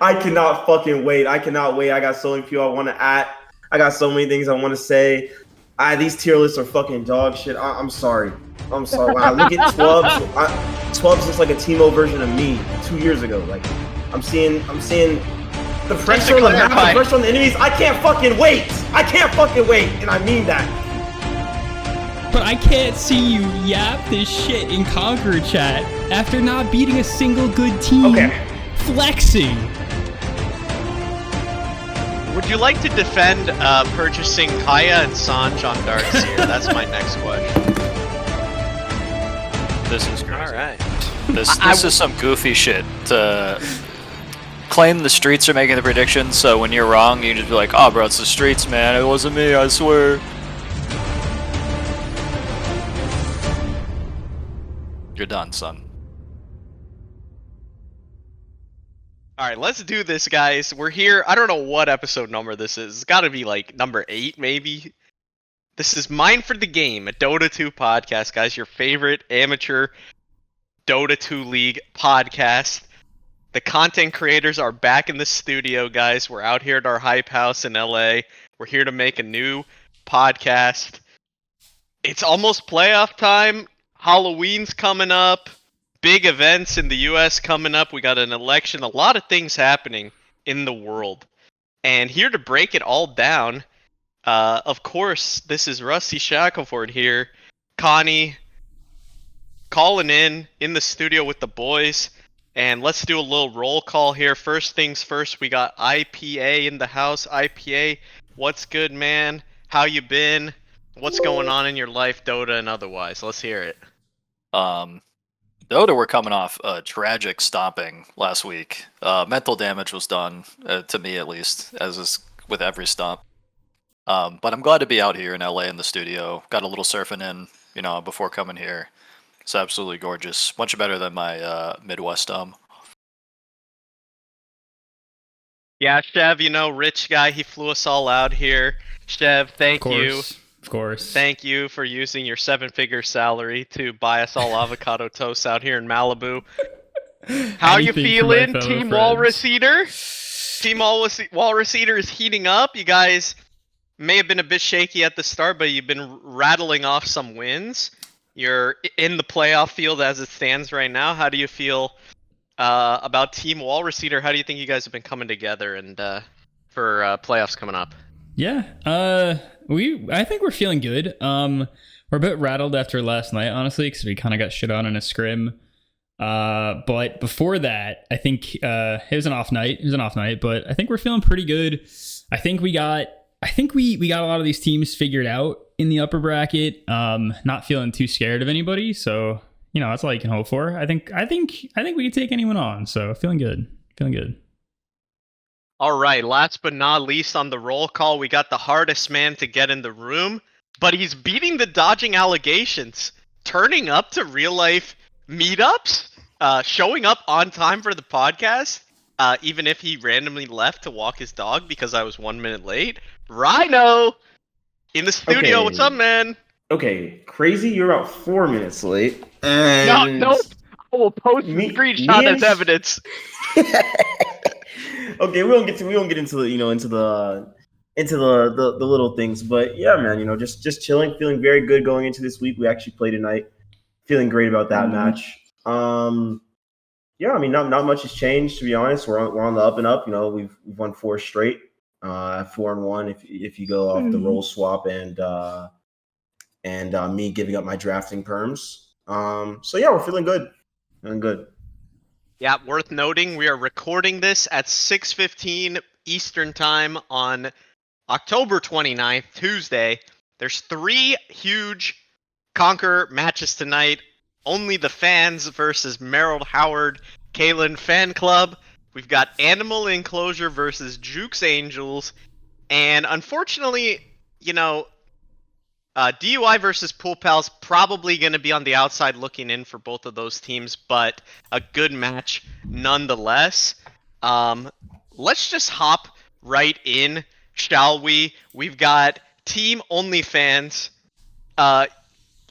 I cannot fucking wait. I cannot wait. I got so many people I want to at. I got so many things I want to say. These tier lists are fucking dog shit. I'm sorry. I'm sorry. When I look at Twubs, Twubs is like a Timo version of me 2 years ago. Like, I'm seeing the pressure on the map, the pressure on the enemies. I can't fucking wait. I can't fucking wait, and I mean that. But I can't see you yap this shit in Conqueror chat after not beating a single good team. Okay. Flexing. Would you like to defend purchasing Kaya and Sanj on Darkseer? That's my next question. This is crazy. Alright. This is some goofy shit to claim the streets are making the predictions, so when you're wrong, you just be like, oh bro, it's the streets, man. It wasn't me, I swear. You're done, son. Alright, let's do this, guys. We're here. I don't know what episode number this is. It's gotta be like number 8, maybe. This is Mine for the Game, a Dota 2 podcast, guys. Your favorite amateur Dota 2 League podcast. The content creators are back in the studio, guys. We're out here at our hype house in LA. We're here to make a new podcast. It's almost playoff time. Halloween's coming up. Big events in the US coming up. We got an election. A lot of things happening in the world. And here to break it all down, of course, this is Rusty Shackelford here. Connie calling in the studio with the boys. And let's do a little roll call here. First things first, we got IPA in the house. IPA, what's good, man? How you been? What's going on in your life, Dota and otherwise? Let's hear it. Dota, we're coming off a tragic stomping last week. Mental damage was done, to me at least, as is with every stomp. But I'm glad to be out here in LA in the studio. Got a little surfing in, before coming here. It's absolutely gorgeous. Much better than my Midwest Yeah, Chev, rich guy, he flew us all out here. Chev, thank you. Of course. Thank you for using your 7-figure salary to buy us all avocado toast out here in Malibu. How you feeling, Team Walrus Eater? Team Walrus Eater is heating up. You guys may have been a bit shaky at the start, but you've been rattling off some wins. You're in the playoff field as it stands right now. How do you feel about Team Walrus Eater? How do you think you guys have been coming together and for playoffs coming up? Yeah, I think we're feeling good. We're a bit rattled after last night, honestly, because we kind of got shit on in a scrim. But before that, I think it was an off night. But I think we're feeling pretty good. I think we got a lot of these teams figured out in the upper bracket. Not feeling too scared of anybody, so that's all you can hope for. I think we can take anyone on. So feeling good. All right, last but not least on the roll call, we got the hardest man to get in the room, but he's beating the dodging allegations, turning up to real life meetups, showing up on time for the podcast, even if he randomly left to walk his dog because I was 1 minute late. Rhino in the studio. Okay. What's up, man? Okay, crazy. You're about 4 minutes late. And no, I will post the screenshot as evidence. Okay, we won't get into the into the little things, but yeah, man, just chilling, feeling very good going into this week. We actually played tonight, feeling great about that match. Yeah, I mean, not much has changed, to be honest. We're on the up and up. We've won 4 straight. at 4-1 if you go off the roll swap and me giving up my drafting perms. So yeah, we're feeling good. Feeling good. Yeah, worth noting, we are recording this at 6:15 Eastern Time on October 29th, Tuesday. There's 3 huge Conquer matches tonight. Only the Fans versus Merrill Howard Kalen Fan Club. We've got Animal Enclosure versus Jukes Angels. And unfortunately, DUI versus Pool Pals probably going to be on the outside looking in for both of those teams, but a good match nonetheless. Let's just hop right in, shall we? We've got Team OnlyFans.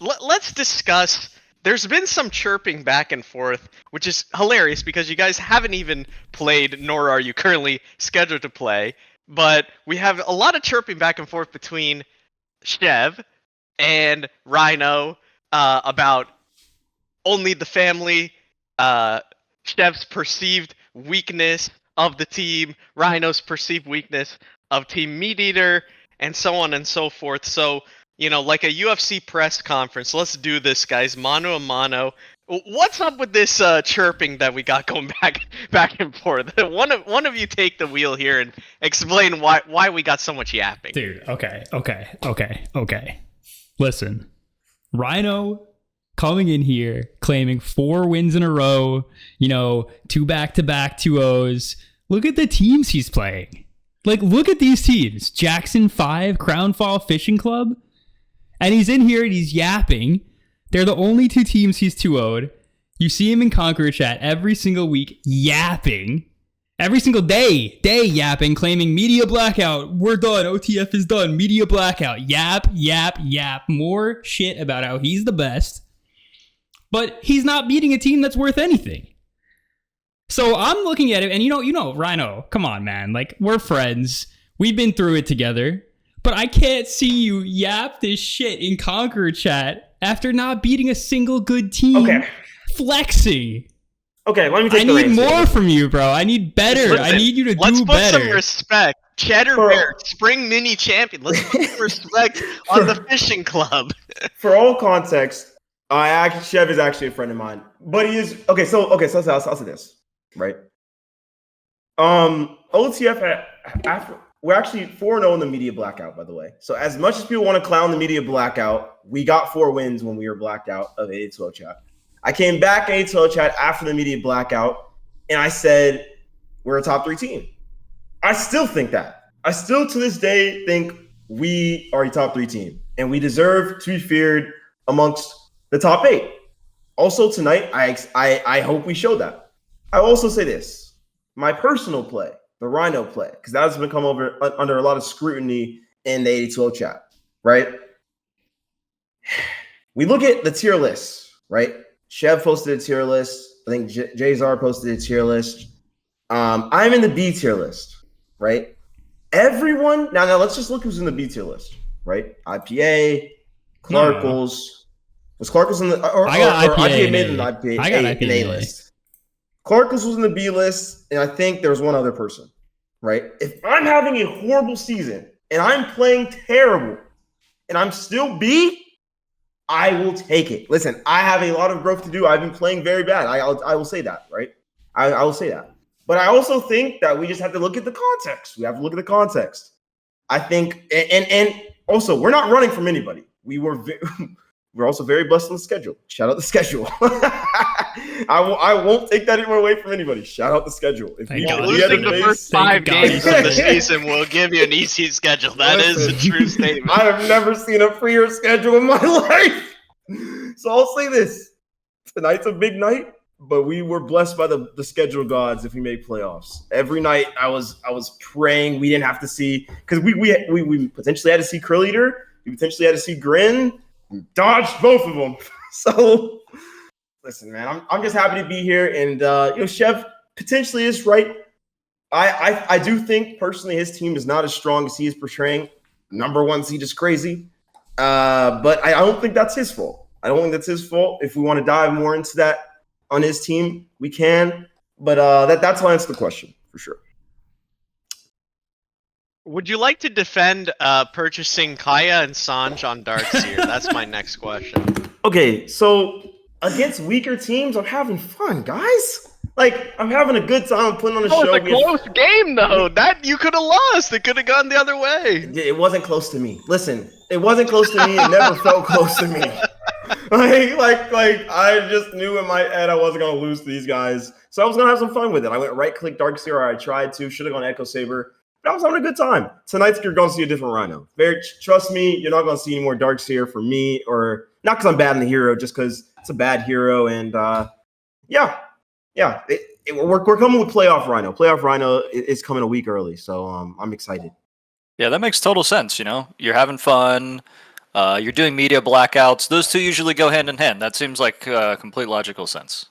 Let's discuss. There's been some chirping back and forth, which is hilarious because you guys haven't even played, nor are you currently scheduled to play. But we have a lot of chirping back and forth between Chev and Rhino about only the family, Chev's perceived weakness of the team, Rhino's perceived weakness of Team Meat Eater, and so on and so forth. So, like a UFC press conference, let's do this, guys, mano a mano. What's up with this chirping that we got going back and forth? One of you take the wheel here and explain why we got so much yapping. Dude, okay. Listen, Rhino coming in here claiming 4 wins in a row, 2 back-to-back 2-0s. Look at the teams he's playing. Look at these teams. Jackson 5, Crownfall Fishing Club. And he's in here and he's yapping. They're the only 2 teams he's 2-0'd. You see him in Conqueror chat every single week yapping. Every single day yapping, claiming media blackout. We're done. OTF is done. Media blackout. Yap. More shit about how he's the best. But he's not beating a team that's worth anything. So I'm looking at it, and Rhino, come on, man. We're friends. We've been through it together. But I can't see you yap this shit in Conqueror chat after not beating a single good team. Okay. Flexing. Okay, let me take I the need reins more here. from you, bro. I need better. Listen, I need you to let's do put better. some respect. Cheddar Bear, Spring Mini Champion. Let's put some respect on the fishing club. For all context, Chev is actually a friend of mine, but he is So I'll say this, right? OTF after we're actually 4-0 in the media blackout, by the way. So as much as people want to clown the media blackout, we got 4 wins when we were blacked out of 8-12 chat. I came back in 8-12 chat after the media blackout, and I said we're a top 3 team. I still think that. I still to this day think we are a top 3 team, and we deserve to be feared amongst the top 8. Also tonight, I hope we show that. I will also say this: my personal play, the Rhino play, because that has become under a lot of scrutiny in the 8-12 chat, right? We look at the tier list, right? Chev posted a tier list. I think Jzar posted a tier list. I'm in the B tier list, right? Everyone now let's just look who's in the B tier list, right? IPA, Clarkles. Was Clarkles in the I got IPA made in the IPA I got in A list? Clarkles was in the B list, and I think there was one other person, right? If I'm having a horrible season and I'm playing terrible and I'm still B, I will take it. Listen, I have a lot of growth to do. I've been playing very bad. I will say that, right? I will say that. But I also think that we just have to look at the context. We have to look at the context. I think, and also, we're not running from anybody. We're also very blessed on the schedule. Shout out the schedule. I won't take that away from anybody. Shout out the schedule. If Thank we God. Losing the first 5 games of the Listen. season will give you an easy schedule. That is a true statement. I have never seen a freer schedule in my life. So I'll say this. Tonight's a big night, but we were blessed by the schedule gods if we made playoffs. Every night I was praying we didn't have to see, because we potentially had to see Curl Eater. We potentially had to see Grin. We dodged both of them. So listen, man, I'm just happy to be here. And Chev potentially is right. I do think personally his team is not as strong as he is portraying. Number 1 seed is crazy. But I don't think that's his fault. I don't think that's his fault. If we want to dive more into that on his team, we can. But that's how I answer the question, for sure. Would you like to defend purchasing Kaya and Sanj on Darkseer? That's my next question. Okay, so against weaker teams, I'm having fun, guys. Like, I'm having a good time putting on a show. It's a close game, though. That you could have lost. It could have gone the other way. It wasn't close to me. Listen, it wasn't close to me. It never felt close to me. Like, I just knew in my head I wasn't gonna lose to these guys, so I was gonna have some fun with it. I went right-click Darkseer, or I tried to. Should have gone Echo Saber. But I was having a good time. Tonight you're gonna see a different Rhino. Trust me, you're not gonna see any more Darkseer for me, or not because I'm bad in the hero, just because it's a bad hero. And yeah, we're coming with playoff Rhino. Playoff Rhino is coming a week early, so I'm excited. Yeah, that makes total sense. You know, you're having fun. You're doing media blackouts. Those two usually go hand in hand. That seems like complete logical sense.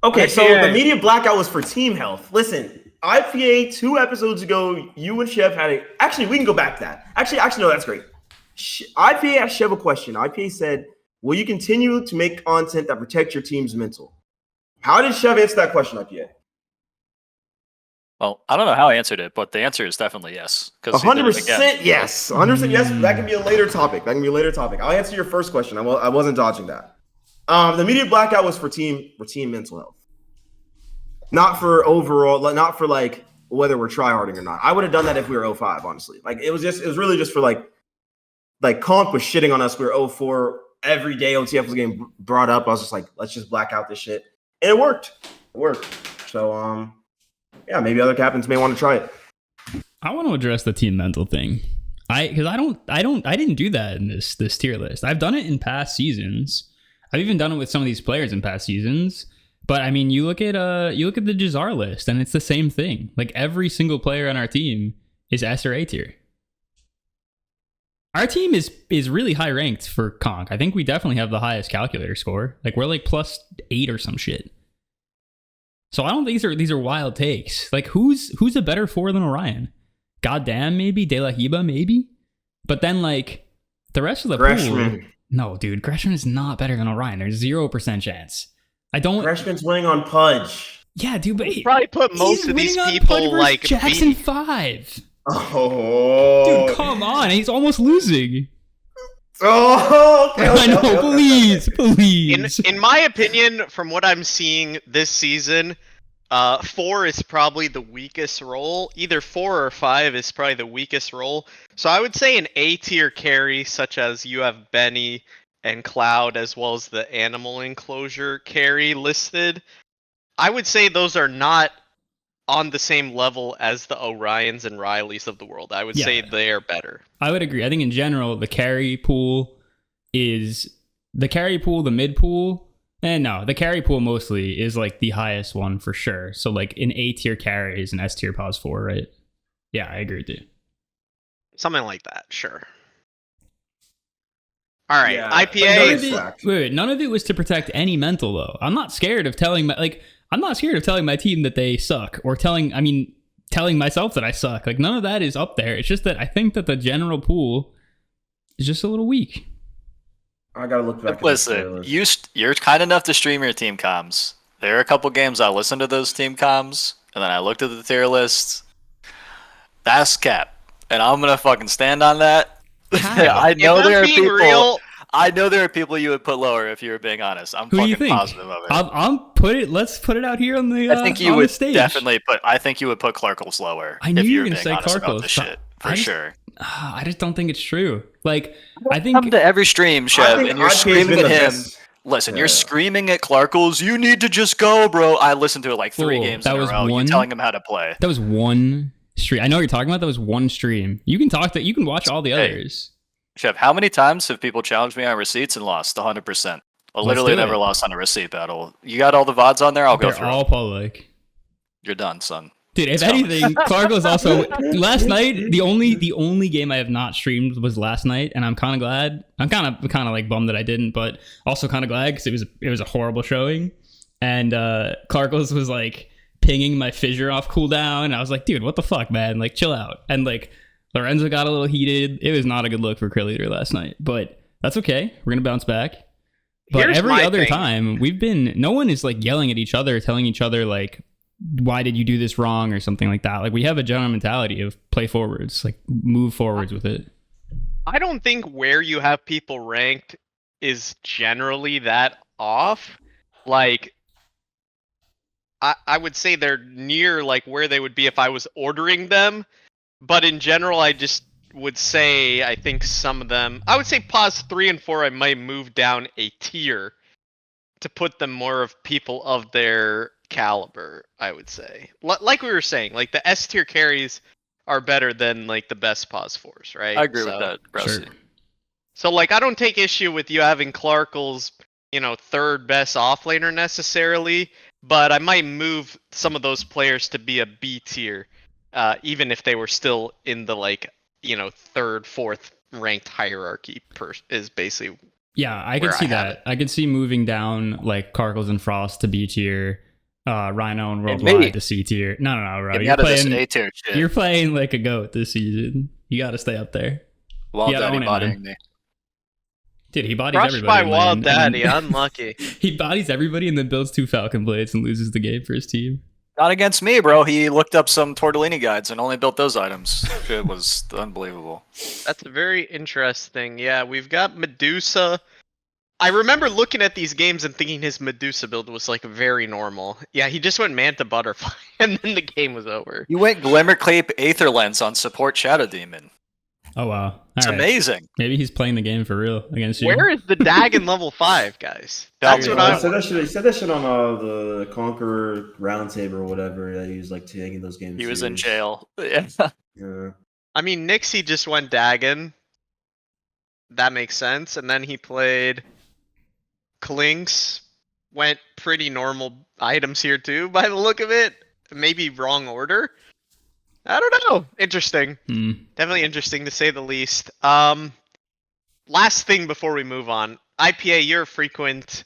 Okay, so the media blackout was for team health. Listen, IPA 2 episodes ago, you and Chev had a. Actually, we can go back to that. Actually, no, that's great. IPA asked Chev a question. IPA said, "Will you continue to make content that protects your team's mental?" How did Chev answer that question, IPA? Well, I don't know how I answered it, but the answer is definitely yes. 100% yes. 100% yes. That can be a later topic. I'll answer your first question. I wasn't dodging that. The media blackout was for team mental health, not for overall, not for like whether we're tryharding or not. I would have done that if we were 0-5, honestly. Like it was really just for like Conk was shitting on us. We were 0-4 every day. OTF was getting brought up. I was just like, let's just black out this shit, and it worked. So yeah, maybe other captains may want to try it. I want to address the team mental thing. I didn't do that in this tier list. I've done it in past seasons. I've even done it with some of these players in past seasons. But I mean, you look at the Jazar list, and it's the same thing. Like every single player on our team is S or A tier. Our team is really high ranked for Conk. I think we definitely have the highest calculator score. Like we're like +8 or some shit. So I don't think these are wild takes. Like who's a better 4 than Orion? Goddamn, maybe De La Hiba, maybe. But then like the rest of the Greshman. pool. No, dude, Greshman is not better than Orion. There's 0% chance. Greshman's winning on Pudge. Yeah, dude, but Probably put most of these people like Jackson 5. Oh, dude, come on, he's almost losing. Oh, okay, I know, please. In my opinion, from what I'm seeing this season, 4 is probably the weakest role. Either 4 or 5 is probably the weakest role. So I would say an A tier carry, such as you have Benny and Cloud, as well as the animal enclosure carry listed. I would say those are not on the same level as the Orions and Rileys of the world. I would say they are better. I would agree. I think in general, the carry pool, the mid pool, and no, the carry pool mostly is like the highest one for sure. So like an A tier carry is an S tier pause 4, right? Yeah, I agree with you. Something like that, sure. All right, Yeah, IPA. None of it was to protect any mental though. I'm not scared of telling my team that they suck, or telling myself that I suck. Like none of that is up there. It's just that I think that the general pool is just a little weak. I gotta look back. Listen, you're kind enough to stream your team comms. There are a couple games I listened to those team comms, and then I looked at the tier list. That's cap, and I'm gonna fucking stand on that. I know there are people. Real, I know there are people you would put lower if you were being honest. I'm fucking positive of it. Let's put it out here on the. I think you would definitely put. I think you would put Clarkles lower. I knew if you were were gonna say Clarkles. Shit, for sure. I just don't think it's true. Like I think come to every stream, Chev, and you're screaming at him. Listen, you're screaming at Clarkles. You need to just go, bro. I listened to it like 3 games in a row. You're telling him how to play. That was one stream. I know what you're talking about. That was one stream. You can watch all the others. Chev, how many times have people challenged me on receipts and lost 100%? I literally never lost on a receipt battle. You got all the VODs on there? I'll go through. They're all public. You're done, son. Dude, if anything, Clarkles also last night. The only game I have not streamed was last night, and I'm kind of glad. I'm kind of like bummed that I didn't, but also kind of glad because it was a horrible showing. And Clarkles was like pinging my fissure off cooldown, and I was like, dude, what the fuck, man? Like, chill out. And like Lorenzo got a little heated. It was not a good look for Krill Eater last night, but that's okay. We're gonna bounce back. But every other time, no one is like yelling at each other, telling each other like why did you do this wrong or something like that. Like we have a general mentality of play forwards, like move forwards with it. I don't think where you have people ranked is generally that off. Like, I would say they're near like where they would be if I was ordering them. But in general, I just would say I think some of them. I would say pause 3 and 4. I might move down a tier to put them more of people of their caliber. I would say, like we were saying, like the S tier carries are better than like the best pause 4s, right? I agree with that, Rousey. Sure. So like I don't take issue with you having Clarkle's, third best offlaner necessarily, but I might move some of those players to be a B tier, even if they were still in the third, fourth ranked hierarchy. Is basically. Yeah, I could see that. I could see moving down like Carkles and Frost to B tier, Rhino and Worldwide to C tier. No, bro. You're playing A tier shit. You're playing like a goat this season. You got to stay up there. Wild Daddy bodying me. Dude, he bodies Crushed everybody. by Wild Daddy, unlucky. He bodies everybody and then builds 2 Falcon Blades and loses the game for his team. Not against me, bro. He looked up some tortellini guides and only built those items. It was unbelievable. That's very interesting. Yeah, we've got Medusa. I remember looking at these games and thinking his Medusa build was like very normal. Yeah, he just went Manta Butterfly and then the game was over. You went Glimmerclape Aether Lens on support Shadow Demon. Oh wow. It's amazing. Maybe he's playing the game for real against you. Where is the Dagon level 5, guys? That's what I said. He said that shit on the Conqueror Roundtable or whatever. That he was like taking those games. He was in jail. Yeah. I mean, Nixie just went Dagon. That makes sense. And then he played Klinks. Went pretty normal items here too, by the look of it. Maybe wrong order. I don't know. Interesting. Definitely interesting to say the least. Last thing before we move on. IPA, you're a frequent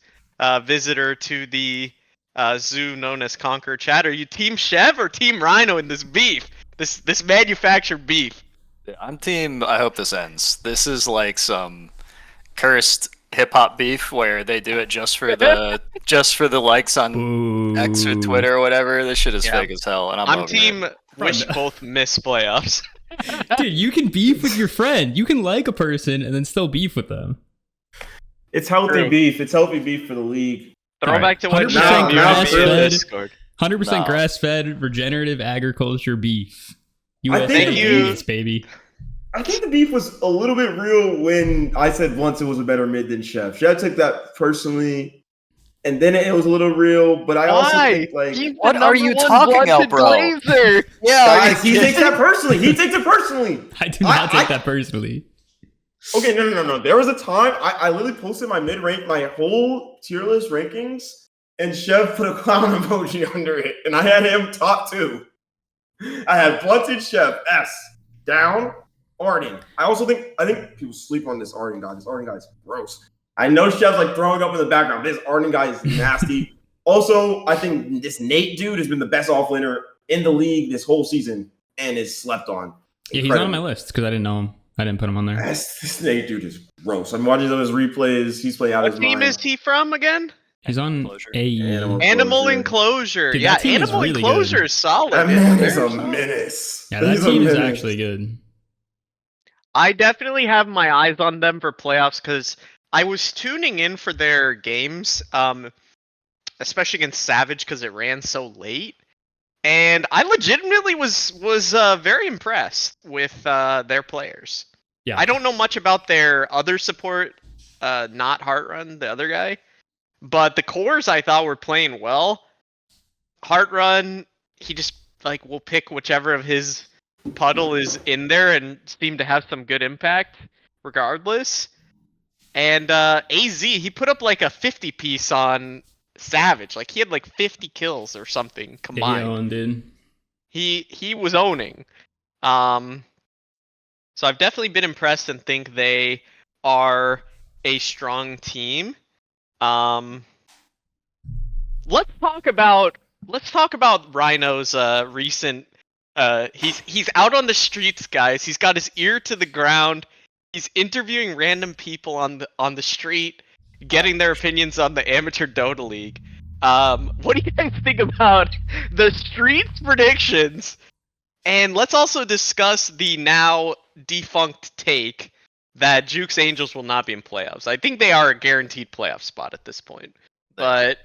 visitor to the zoo known as Conquer Chat. Are you Team Chev or Team Rhino in this beef? This manufactured beef? I'm team I hope this ends. This is like some cursed hip hop beef where they do it just for the likes on X or Twitter or whatever. This shit is fake as hell, and I'm team wish both miss playoffs. Dude, you can beef with your friend. You can like a person and then still beef with them. It's healthy beef. It's healthy beef for the league. Throwback to what 100% grass-fed, Discord. 100% grass-fed, regenerative agriculture beef. I think USA baby. I think the beef was a little bit real when I said once it was a better mid than Chef. Chef took that personally, and then it was a little real. But I also think what are you talking about, bro? Yeah, guys, he takes that personally. He takes it personally. I do not take that personally. Okay, no. There was a time I literally posted my mid-rank, my whole tier list rankings, and Chef put a clown emoji under it, and I had him top 2. I had Blunted, Chef, S, down, Arden. I think people sleep on this Arden guy. This Arden guy is gross. I know Chef's like throwing up in the background. This Arden guy is nasty. Also, I think this Nate dude has been the best offlaner in the league this whole season and is slept on. Yeah, he's not on my list because I didn't know him. I didn't put him on there. This Nate dude is gross. I'm watching some of his replays. He's playing out his mind. What team is he from again? He's on Animal Enclosure. Dude, yeah, Animal really Enclosure is solid. That man is a menace. Yeah, that team is actually good. I definitely have my eyes on them for playoffs because I was tuning in for their games, especially against Savage because it ran so late. And I legitimately was very impressed with their players. Yeah. I don't know much about their other support, not Heartrun, the other guy. But the cores I thought were playing well. Heartrun, he just will pick whichever of his puddle is in there and seem to have some good impact regardless. And AZ, he put up like a 50 piece on Savage. Like he had like 50 kills or something combined. He owned, dude. He was owning. So I've definitely been impressed and think they are a strong team. Let's talk about Rhino's recent he's out on the streets, guys. He's got his ear to the ground. He's interviewing random people on the street, getting their opinions on the amateur Dota League. What do you guys think about the streets predictions? And let's also discuss the now defunct take that Juke's Angels will not be in playoffs. I think they are a guaranteed playoff spot at this point. But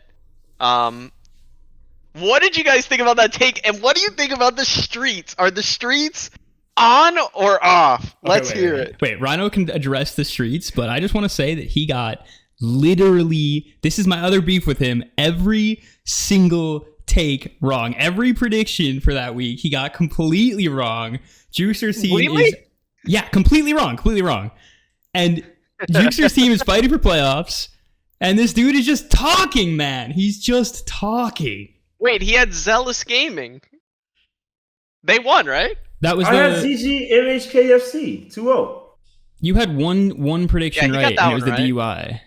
what did you guys think about that take? And what do you think about the streets? Are the streets on or off? Let's hear it. Wait, Rhino can address the streets, but I just want to say that he got literally, this is my other beef with him, every single take wrong. Every prediction for that week, he got completely wrong. Juicer's team is... Yeah, completely wrong. And Juicer's team is fighting for playoffs, and this dude is just talking, man. He's just talking. Wait, he had Zealous Gaming. They won, right? That was I had ZG MHKFC 2-0. You had one prediction right, and it was the DUI.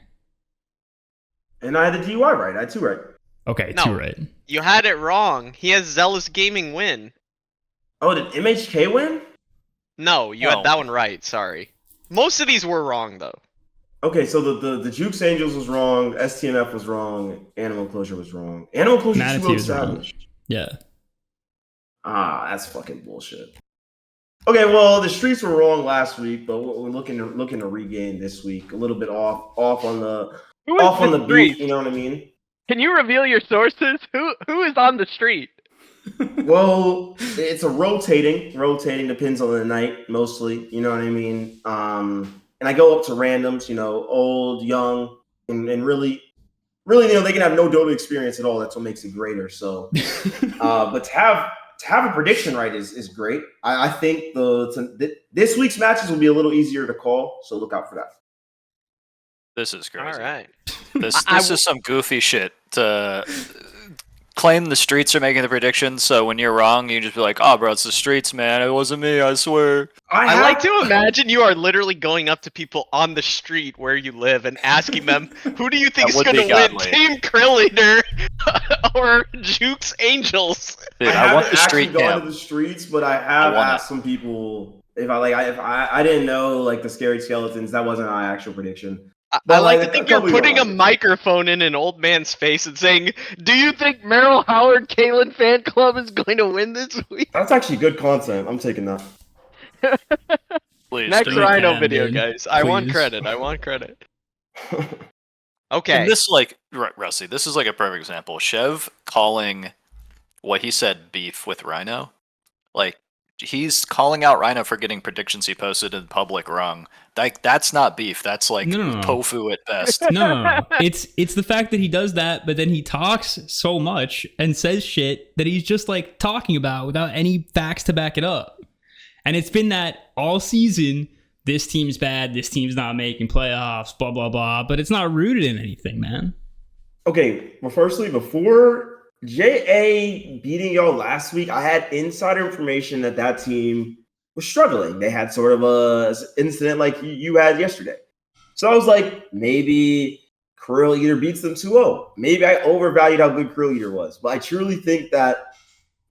And I had the DUI right. I had 2 right. Okay, no, 2 right. You had it wrong. He has Zealous Gaming win. Oh, did MHK win? No, you had that one right. Sorry. Most of these were wrong, though. Okay, so the Jukes Angels was wrong, STMF was wrong, Animal Closure was wrong. Animal Closure is 2-0 established. Yeah. Ah, that's fucking bullshit. Okay, well, the streets were wrong last week, but we're looking to regain this week. A little bit off on the beat. You know what I mean? Can you reveal your sources? Who is on the street? Well, it's a rotating depends on the night mostly. You know what I mean? And I go up to randoms. You know, old, young, and really, you know, they can have no Dota experience at all. That's what makes it greater. So, but to have a prediction right is great. I think this week's matches will be a little easier to call, so look out for that. This is crazy. All right. This is some goofy shit to claim the streets are making the predictions, so when you're wrong, you just be like, oh, bro, it's the streets, man. It wasn't me, I swear. I like to imagine you are literally going up to people on the street where you live and asking them, who do you think is going to win, Team Krill Leader or Juke's Angels? Dude, I want the haven't street actually gone camp. to the streets, but I have asked some people if I didn't know like the scary skeletons. That wasn't my actual prediction. I like to think you're putting a microphone in an old man's face and saying, do you think Meryl Howard Kalen Fan Club is going to win this week? That's actually good content. I'm taking that. Please, Next Rhino video, dude. guys. I want credit. Okay. And this, Rusty, this is like a perfect example. Chev calling what he said beef with Rhino. Like, he's calling out Rhino for getting predictions he posted in public wrong. Like, that's not beef. That's like tofu at best. No. It's the fact that he does that, but then he talks so much and says shit that he's just like talking about without any facts to back it up. And it's been that all season. This team's bad. This team's not making playoffs. Blah blah blah. But it's not rooted in anything, man. Okay. Well, firstly, before JA beating y'all last week, I had insider information that team was struggling. They had sort of a incident like you had yesterday. So I was like, maybe Krill Eater beats them 2-0. Maybe I overvalued how good Krill Eater was. But I truly think that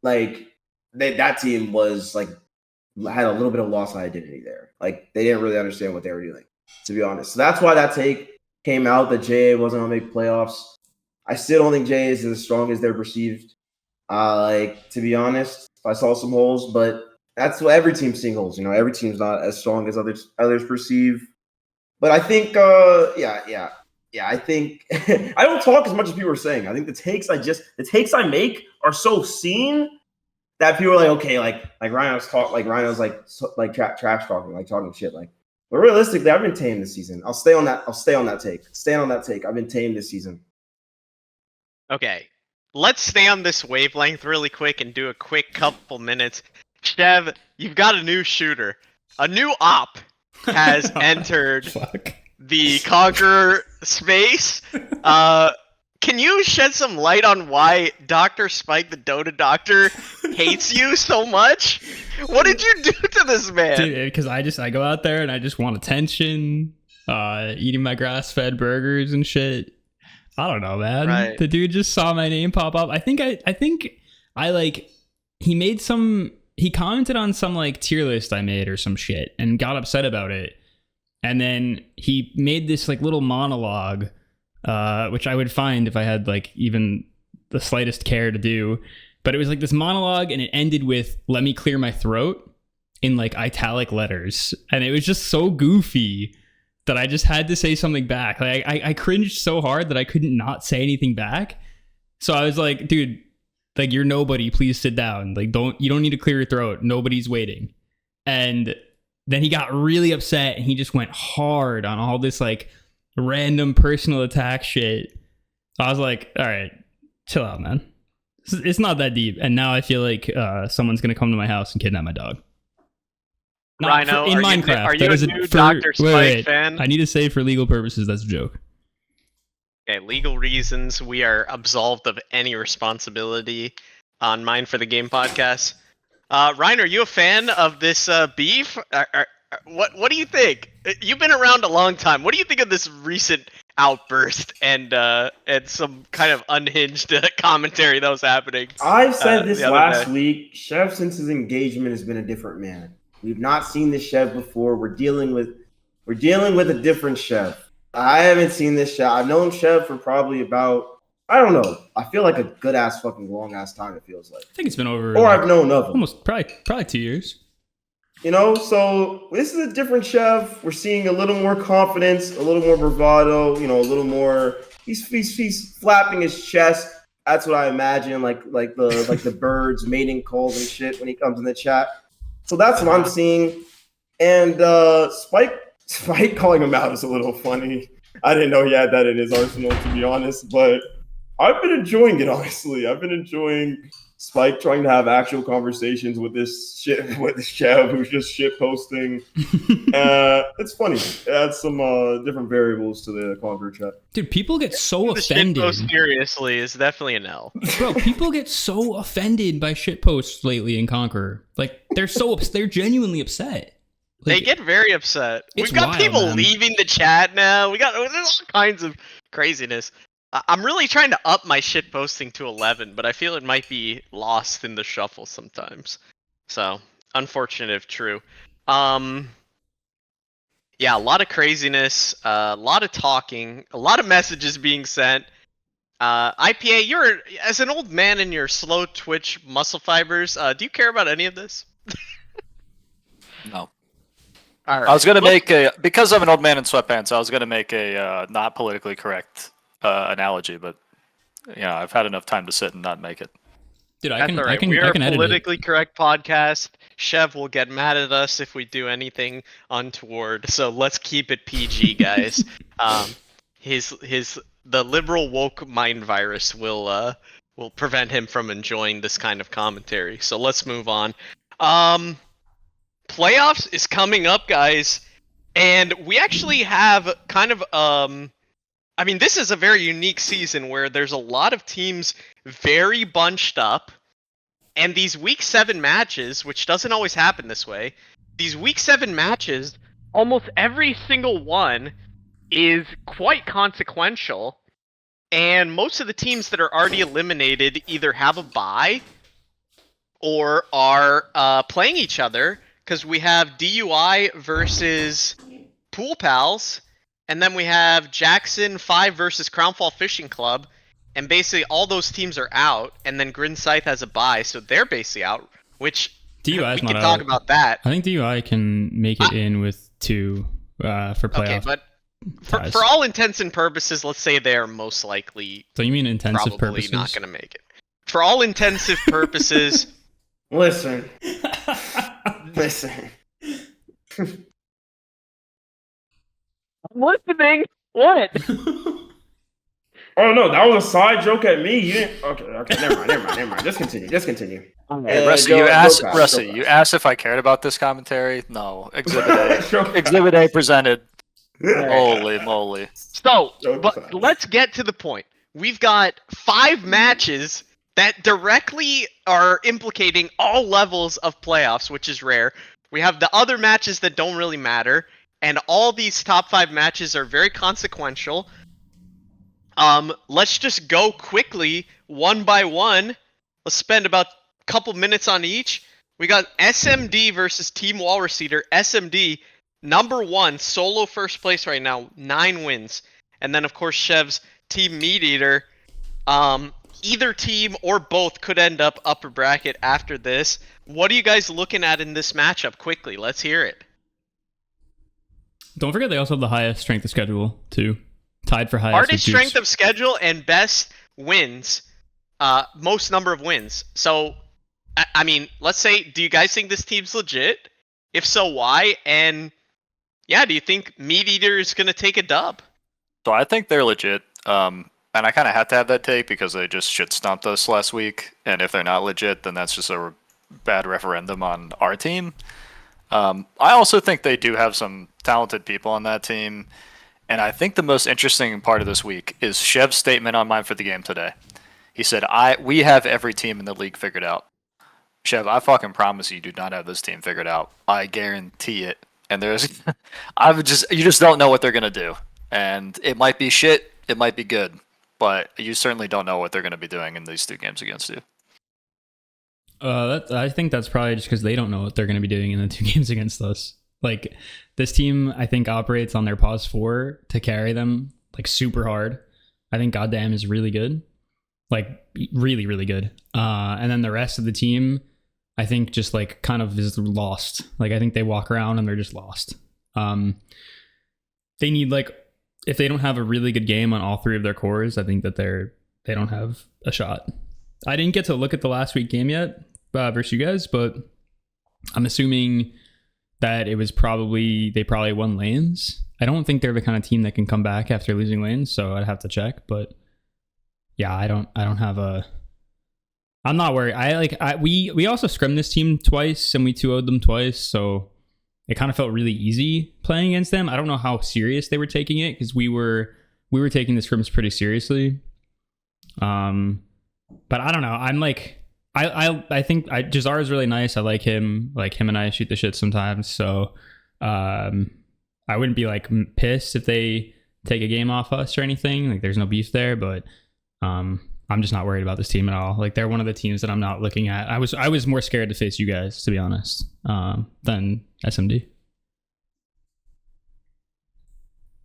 like that team was like had a little bit of lost identity there. Like they didn't really understand what they were doing, to be honest. So that's why that take came out that JA wasn't gonna make playoffs. I still don't think JA is as strong as they're perceived. Like, to be honest, I saw some holes, but that's what every team's seeing holes. You know, every team's not as strong as others perceive. But I think, I think I don't talk as much as people are saying. I think the takes I make are so seen that people are like, okay, like Rhino's trash talking, like talking shit, like. But realistically, I've been tame this season. I'll stay on that take. I've been tame this season. Okay, let's stay on this wavelength really quick and do a quick couple minutes. Chev, you've got a new shooter. A new op has entered the Conqueror space. Can you shed some light on why Dr. Spike, the Dota doctor, hates you so much? What did you do to this man? Dude, because I go out there and I just want attention, eating my grass-fed burgers and shit. I don't know, man. Right. The dude just saw my name pop up. I think he commented on some like tier list I made or some shit and got upset about it. And then he made this like little monologue which I would find if I had like even the slightest care to do. But it was like this monologue, and it ended with "Let me clear my throat" in like italic letters, and it was just so goofy that I just had to say something back. Like I cringed so hard that I couldn't not say anything back. So I was like, dude, like you're nobody. Please sit down. Like you don't need to clear your throat. Nobody's waiting. And then he got really upset, and he just went hard on all this like random personal attack shit. I was like, all right, chill out, man. It's not that deep. And now I feel like someone's gonna come to my house and kidnap my dog. Rhino, in Minecraft. Are you a new Dr. Spike fan? I need to say for legal purposes, that's a joke. Okay, legal reasons, we are absolved of any responsibility on Mine for the Game podcast. Ryan, are you a fan of this beef? What do you think? You've been around a long time. What do you think of this recent outburst and some kind of unhinged commentary that was happening? I've said this last week. Chev, since his engagement, has been a different man. We've not seen this Chev before. We're dealing with a different Chev. I haven't seen this Chev. I've known Chev for probably about, I don't know. I feel like a good ass fucking long ass time. It feels like. I think it's been over. Or I've known of him. Almost probably 2 years. You know, so this is a different Chev. We're seeing a little more confidence, a little more bravado. You know, a little more. He's flapping his chest. That's what I imagine, like the birds mating calls and shit when he comes in the chat. So that's what I'm seeing. And Spike calling him out is a little funny. I didn't know he had that in his arsenal, to be honest. But I've been enjoying it, honestly. I've been enjoying Spike trying to have actual conversations with this Chev who's just shit posting. It's funny. It adds some different variables to the Conquer chat. Dude, people get so offended. Shit post seriously is definitely an L. Bro, people get so offended by shit posts lately in Conquer. Like they're genuinely upset. Like, they get very upset. We've got wild, people man. leaving the chat now. There's all kinds of craziness. I'm really trying to up my shit posting to 11, but I feel it might be lost in the shuffle sometimes. So, unfortunate if true. Yeah, a lot of craziness, a lot of talking, a lot of messages being sent. IPA, as an old man in your slow twitch muscle fibers, do you care about any of this? No. All right. I was gonna because I'm an old man in sweatpants. I was gonna make a not politically correct analogy, but I've had enough time to sit and not make it. Dude, That's all right. We're a politically correct podcast. Chev will get mad at us if we do anything untoward. So let's keep it PG, guys. The liberal woke mind virus will prevent him from enjoying this kind of commentary. So let's move on. Playoffs is coming up, guys, and we actually have kind of this is a very unique season where there's a lot of teams very bunched up, and these Week 7 matches, which doesn't always happen this way, these Week 7 matches, almost every single one is quite consequential, and most of the teams that are already eliminated either have a bye or are playing each other, because we have DUI versus Pool Pals, and then we have Jackson 5 versus Crownfall Fishing Club, and basically all those teams are out, and then Grin Scythe has a bye, so they're basically out, which DUI we can talk about that. I think DUI can make it in with 2 for playoff. Okay, but for all intents and purposes, let's say they're most likely So you mean intensive probably purposes? not going to make it. For all intensive purposes... Listen. What's the thing? What? Oh no, that was a side joke at me. You didn't. Okay, never mind. Just continue. Hey, Rusty, you asked if I cared about this commentary. No, Exhibit A. Exhibit A presented. Holy moly! So, but let's get to the point. We've got 5 matches that directly are implicating all levels of playoffs, which is rare. We have the other matches that don't really matter, and all these top 5 matches are very consequential. Let's just go quickly, one by one. Let's spend about a couple minutes on each. We got SMD versus Team Walrus Eater. SMD, number 1, solo first place right now, 9 wins. And then, of course, Chev's Team Meat Eater. Either team or both could end up upper bracket after this. What are you guys looking at in this matchup? Quickly, let's hear it. Don't forget they also have the highest strength of schedule too, tied for highest. Hardest strength of schedule and best wins, most number of wins. So, I mean, let's say, do you guys think this team's legit? If so, why? And yeah, do you think Meat Eater is gonna take a dub? So I think they're legit. And I kind of had to have that take because they just shit stomped us last week. And if they're not legit, then that's just a bad referendum on our team. I also think they do have some talented people on that team. And I think the most interesting part of this week is Chev's statement on Mine for the Game today. He said, we have every team in the league figured out. Chev, I fucking promise you do not have this team figured out. I guarantee it. And there's, you just don't know what they're going to do. And it might be shit, it might be good. But you certainly don't know what they're going to be doing in these 2 games against you. I think that's probably just because they don't know what they're going to be doing in the 2 games against us. Like, this team, I think, operates on their pause 4 to carry them, like, super hard. I think Goddamn is really good. Like, really, really good. And then the rest of the team, I think, just, like, kind of is lost. Like, I think they walk around and they're just lost. They need, like, if they don't have a really good game on all 3 of their cores, I think that they don't have a shot. I didn't get to look at the last week game yet versus you guys, but I'm assuming that it was they probably won lanes. I don't think they're the kind of team that can come back after losing lanes, so I'd have to check. But yeah, I'm not worried. We also scrimmed this team twice and we 2-0'd them twice, so it kind of felt really easy playing against them. I don't know how serious they were taking it because we were taking the scrims pretty seriously. But I don't know. I'm like, I think Jazar is really nice. I like him. Like, him and I shoot the shit sometimes. So I wouldn't be like pissed if they take a game off us or anything. Like, there's no beef there. But I'm just not worried about this team at all. Like, they're one of the teams that I'm not looking at. I was more scared to face you guys, to be honest, than SMD.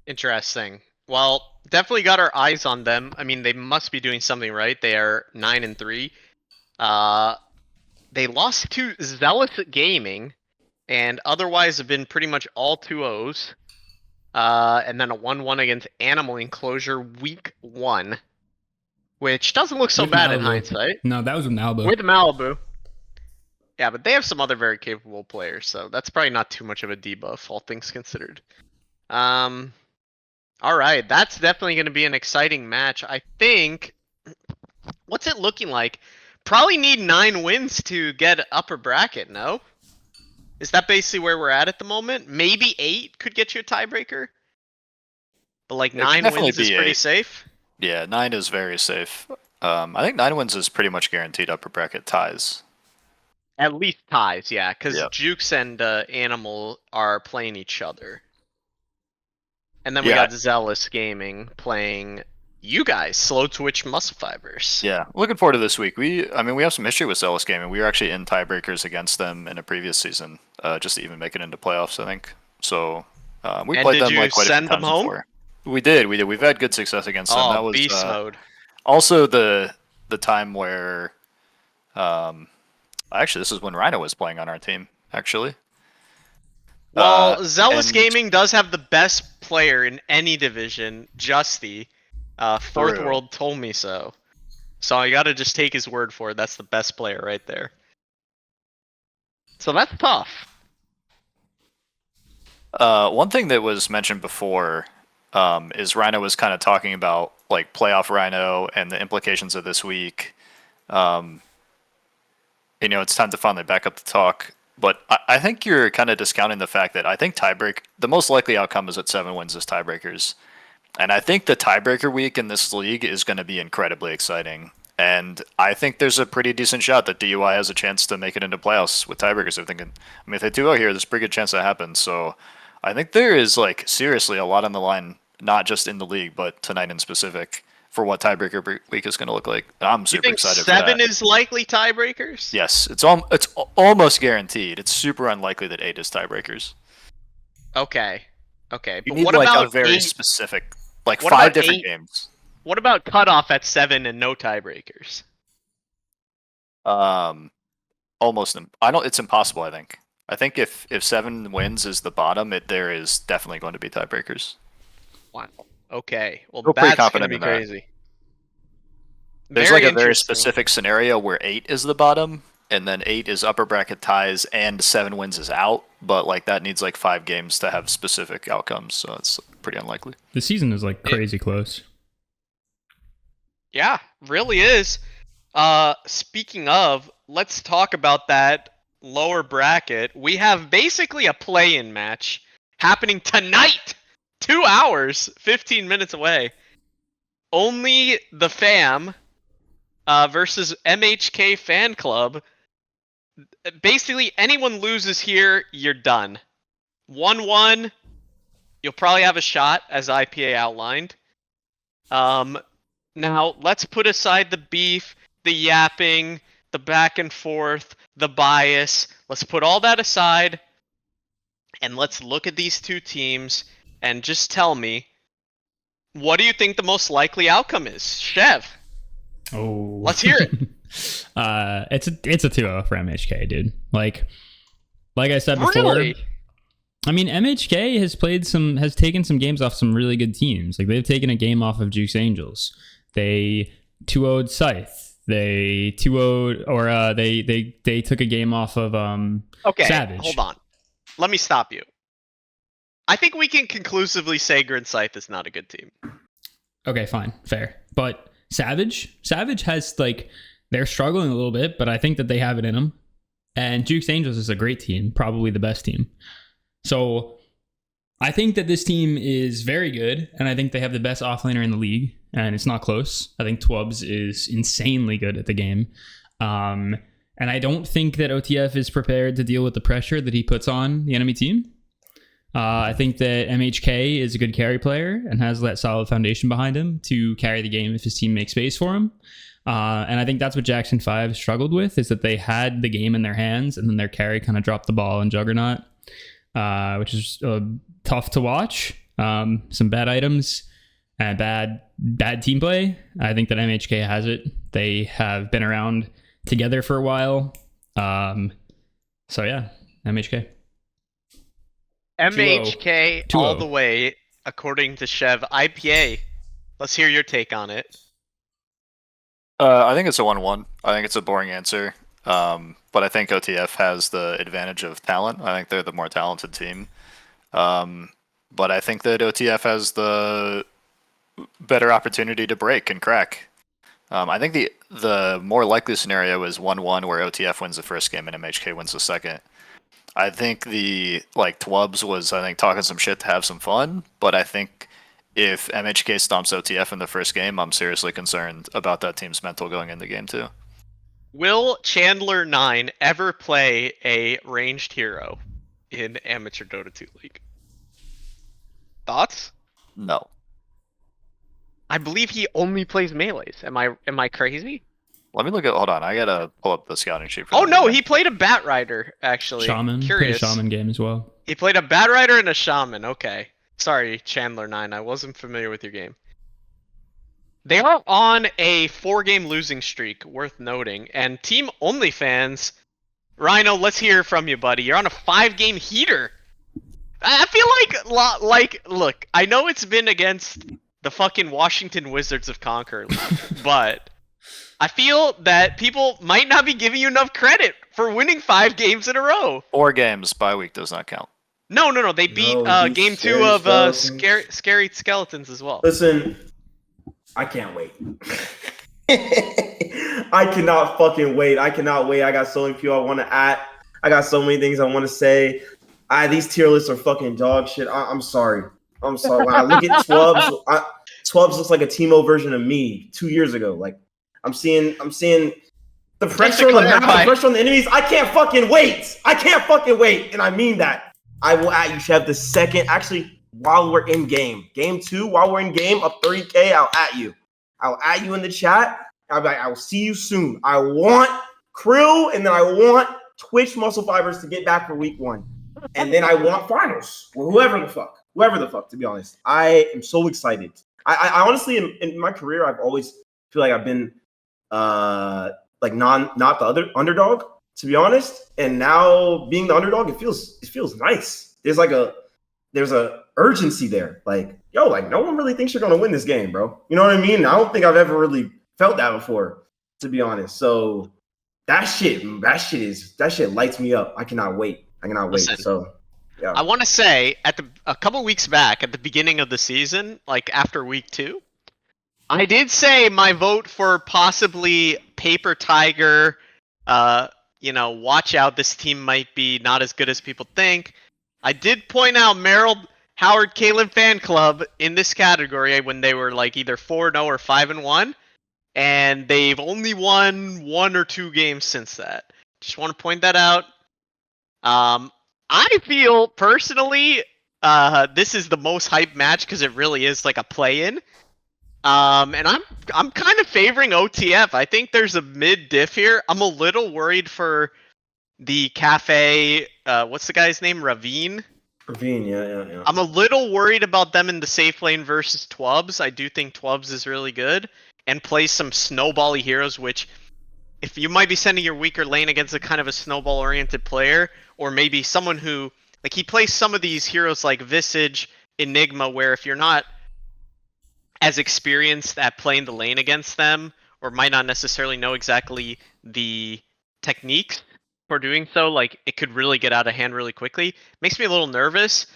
Interesting. Well, definitely got our eyes on them. I mean, they must be doing something right. They are 9-3. They lost to Zealous Gaming, and otherwise have been pretty much all 2-0s. And then a 1-1 against Animal Enclosure week 1. Which doesn't look so bad in hindsight. No, that was with Malibu. With Malibu. Yeah, but they have some other very capable players, so that's probably not too much of a debuff, all things considered. Alright, that's definitely going to be an exciting match. I think... What's it looking like? Probably need 9 wins to get upper bracket, no? Is that basically where we're at the moment? Maybe 8 could get you a tiebreaker? But like 9 wins is pretty safe? Yeah, 9 is very safe. I think 9 wins is pretty much guaranteed upper bracket ties. At least ties, yeah, because Jukes and Animal are playing each other. And then we got Zealous Gaming playing you guys, Slow Twitch Muscle Fibers. Yeah, looking forward to this week. We have some history with Zealous Gaming. We were actually in tiebreakers against them in a previous season, just to even make it into playoffs, I think. So we played them like quite a few times before. We did. We've had good success against them. That was beast mode. Also the time where, actually, this is when Rhino was playing on our team. Actually. Well, Zealous Gaming does have the best player in any division, Justy. Fourth World told me so. So I gotta just take his word for it. That's the best player right there. So that's tough. One thing that was mentioned before is Rhino was kind of talking about like playoff Rhino and the implications of this week. It's time to finally back up the talk. But I think you're kind of discounting the fact that I think the most likely outcome is that 7 wins as tiebreakers. And I think the tiebreaker week in this league is going to be incredibly exciting. And I think there's a pretty decent shot that DUI has a chance to make it into playoffs with tiebreakers. If they do here, there's a pretty good chance that happens. So I think there is like seriously a lot on the line, not just in the league, but tonight in specific, for what tiebreaker week is going to look like. I'm super excited for that. 7 is likely tiebreakers? Yes, it's almost guaranteed. It's super unlikely that 8 is tiebreakers. Okay. But what about a very specific, like 5 different games? What about cutoff at 7 and no tiebreakers? Almost. It's impossible. I think if 7 wins is the bottom, there is definitely going to be tiebreakers. Wow. Okay. Well, Feel pretty that's gonna confident be in that. crazy. There's like a very interesting. specific scenario where 8 is the bottom, and then 8 is upper bracket ties, and 7 wins is out. But like that needs like 5 games to have specific outcomes, so it's pretty unlikely. The season is like crazy close. Yeah, really is. Speaking of, let's talk about that lower bracket. We have basically a play-in match happening tonight. 2 hours, 15 minutes away. Only the fam versus MHK Fan Club. Basically, anyone loses here, you're done. 1-1, you'll probably have a shot, as IPA outlined. Now, let's put aside the beef, the yapping, the back and forth, the bias. Let's put all that aside, and let's look at these two teams, and just tell me, what do you think the most likely outcome is? Chev. Oh, let's hear it. It's a 2-0 for MHK, dude. Like I said before. Really? I mean, MHK has taken some games off some really good teams. Like they've taken a game off of Juice Angels. They 2-0'd Scythe. They 2-0'd, or they took a game off of Okay, Savage. hold on. Let me stop you. I think we can conclusively say Grin Scythe is not a good team. Okay, fine, fair. But Savage has they're struggling a little bit, but I think that they have it in them. And Juice Angels is a great team, probably the best team. So I think that this team is very good, and I think they have the best offlaner in the league, and it's not close. I think Twubs is insanely good at the game. And I don't think that OTF is prepared to deal with the pressure that he puts on the enemy team. I think that MHK is a good carry player and has that solid foundation behind him to carry the game if his team makes space for him. And I think that's what Jackson 5 struggled with, is that they had the game in their hands and then their carry kind of dropped the ball in Juggernaut, which is tough to watch. Some bad items and bad team play. I think that MHK has it. They have been around together for a while. So yeah, MHK. MHK 2-0. all the way, according to Chev. IPA, let's hear your take on it. I think it's a 1-1. I think it's a boring answer. But I think OTF has the advantage of talent. I think they're the more talented team. But I think that OTF has the better opportunity to break and crack. I think the more likely scenario is 1-1, where OTF wins the first game and MHK wins the second. I think Twubs was talking some shit to have some fun, but I think if MHK stomps OTF in the first game, I'm seriously concerned about that team's mental going into game 2. Will Chandler 9 ever play a ranged hero in Amateur Dota 2 League? Thoughts? No. I believe he only plays melees. Am I crazy? Let me hold on, I gotta pull up the scouting sheet for Oh that no, game. he played a Bat Rider, actually. Shaman. Curious. Played a Shaman game as well. He played a Bat Rider and a Shaman, okay. Sorry, Chandler 9, I wasn't familiar with your game. They are on a 4-game losing streak, worth noting, and Team OnlyFans, Rhino, let's hear from you, buddy. You're on a 5-game heater. I feel look, I know it's been against the fucking Washington Wizards of Conquer League, but I feel that people might not be giving you enough credit for winning 5 games in a row. 4 games, bye week does not count. No, they beat No, game 2 Scary of Skeletons. Scary Skeletons as well. Listen, I can't wait. I cannot fucking wait. I cannot wait. I got so many people I want to at. I got so many things I want to say. These tier lists are fucking dog shit. I'm sorry. When I look at Twubs, Twubs looks like a Teemo version of me 2 years ago. Like I'm seeing the pressure on the map, the pressure on the enemies. I can't fucking wait. And I mean that. I will at you, Chev, the second, actually, while we're in game. Game 2, while we're in game, up 30K, I'll at you. I'll at you in the chat. I'll be like, I will see you soon. I want Krill, and then I want Twitch Muscle Fibers to get back for week 1. And then I want finals. Or whoever the fuck, to be honest. I am so excited. I honestly, in my career, I've always feel like I've been like not the other underdog, to be honest. And now being the underdog, it feels nice. There's a urgency there. Like, yo, like no one really thinks you're gonna win this game, bro. You know what I mean? I don't think I've ever really felt that before, to be honest. So that shit lights me up. I cannot wait. Listen, So yeah. I want to say a couple weeks back at the beginning of the season, like after week 2, I did say my vote for possibly Paper Tiger. Watch out, this team might be not as good as people think. I did point out Merrill Howard Caleb fan club in this category when they were like either 4-0 or 5-1, and they've only won 1 or 2 games since that. Just want to point that out. I feel personally, this is the most hyped match because it really is like a play-in. And I'm kind of favoring OTF. I think there's a mid diff here. I'm a little worried for the Cafe. What's the guy's name? Ravine. Yeah. I'm a little worried about them in the safe lane versus Twubs. I do think Twubs is really good and plays some snowbally heroes, which if you might be sending your weaker lane against a kind of a snowball oriented player, or maybe someone who like he plays some of these heroes like Visage, Enigma, where if you're not as experienced at playing the lane against them, or might not necessarily know exactly the techniques for doing so, like it could really get out of hand really quickly. Makes me a little nervous,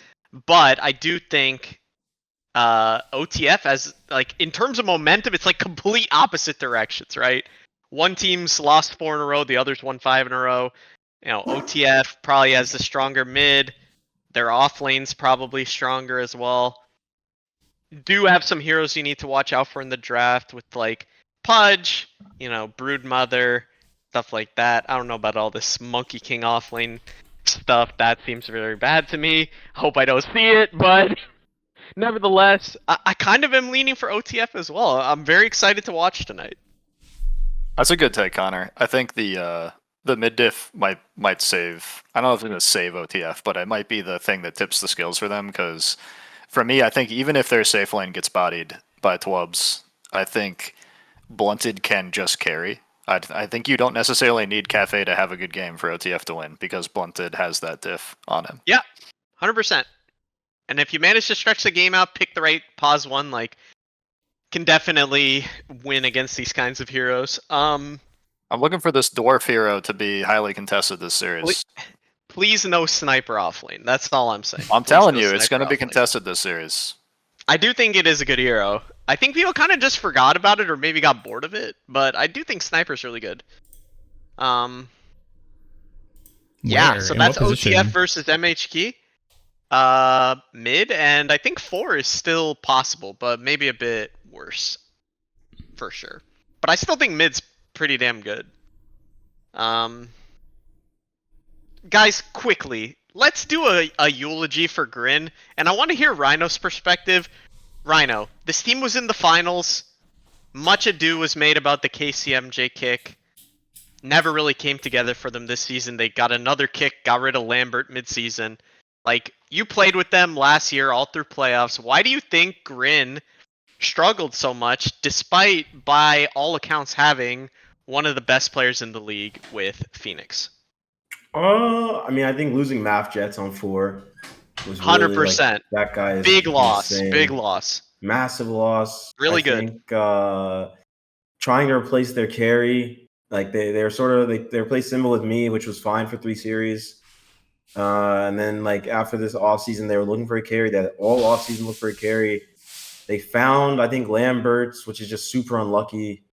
but I do think OTF as like in terms of momentum, it's like complete opposite directions, right? One team's lost 4 in a row, the other's won 5 in a row. OTF probably has the stronger mid. Their off lane's probably stronger as well. Do have some heroes you need to watch out for in the draft with like Pudge, Broodmother, stuff like that. I don't know about all this Monkey King offlane stuff. That seems very bad to me. Hope I don't see it, but nevertheless, I kind of am leaning for OTF as well. I'm very excited to watch tonight. That's a good take, Connor. I think the mid diff might save. I don't know if it's going to save OTF, but it might be the thing that tips the scales for them. Because for me, I think even if their safe lane gets bodied by Twubs, I think Blunted can just carry. I think you don't necessarily need Cafe to have a good game for OTF to win because Blunted has that diff on him. Yeah, 100%. And if you manage to stretch the game out, pick the right pause one, like can definitely win against these kinds of heroes. I'm looking for this dwarf hero to be highly contested this series. Please no sniper offlane. That's all I'm saying. I'm telling you, it's going to be contested this series. I do think it is a good hero. I think people kind of just forgot about it or maybe got bored of it, but I do think sniper's really good. Yeah, so that's OTF versus MHK. Mid, and I think 4 is still possible, but maybe a bit worse. For sure. But I still think mid's pretty damn good. Guys, quickly, let's do a eulogy for Grin, and I want to hear Rhino's perspective. Rhino, this team was in the finals. Much ado was made about the KCMJ kick. Never really came together for them this season. They got another kick, got rid of Lambert mid-season. Like, you played with them last year all through playoffs. Why do you think Grin struggled so much, despite, by all accounts, having one of the best players in the league with Phoenix? I mean, I think losing Math Jets on 4 was 100%. Really, like, that guy is big loss. insane. Big loss. Massive loss. Really I good. Think, trying to replace their carry, like they replaced Simba with me, which was fine for 3 series. And then like after this offseason, they were looking for a carry. That all offseason looked for a carry. They found, I think, Lamberts, which is just super unlucky.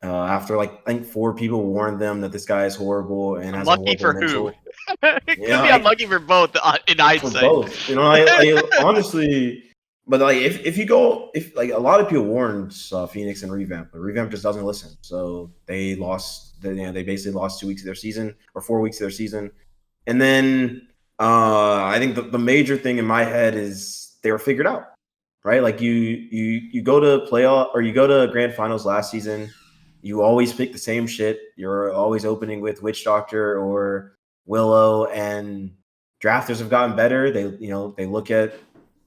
After like I think 4 people warned them that this guy is horrible and has unlucky a horrible for mental. Who? It could be unlucky for both in hindsight. For both, I honestly, but like if like a lot of people warned Phoenix and Revamp, but Revamp just doesn't listen. So they lost. They basically lost 2 weeks of their season or 4 weeks of their season. And then I think the major thing in my head is they were figured out, right? Like you go to playoff or you go to grand finals last season, you always pick the same shit. You're always opening with Witch Doctor or Willow, and drafters have gotten better. They look at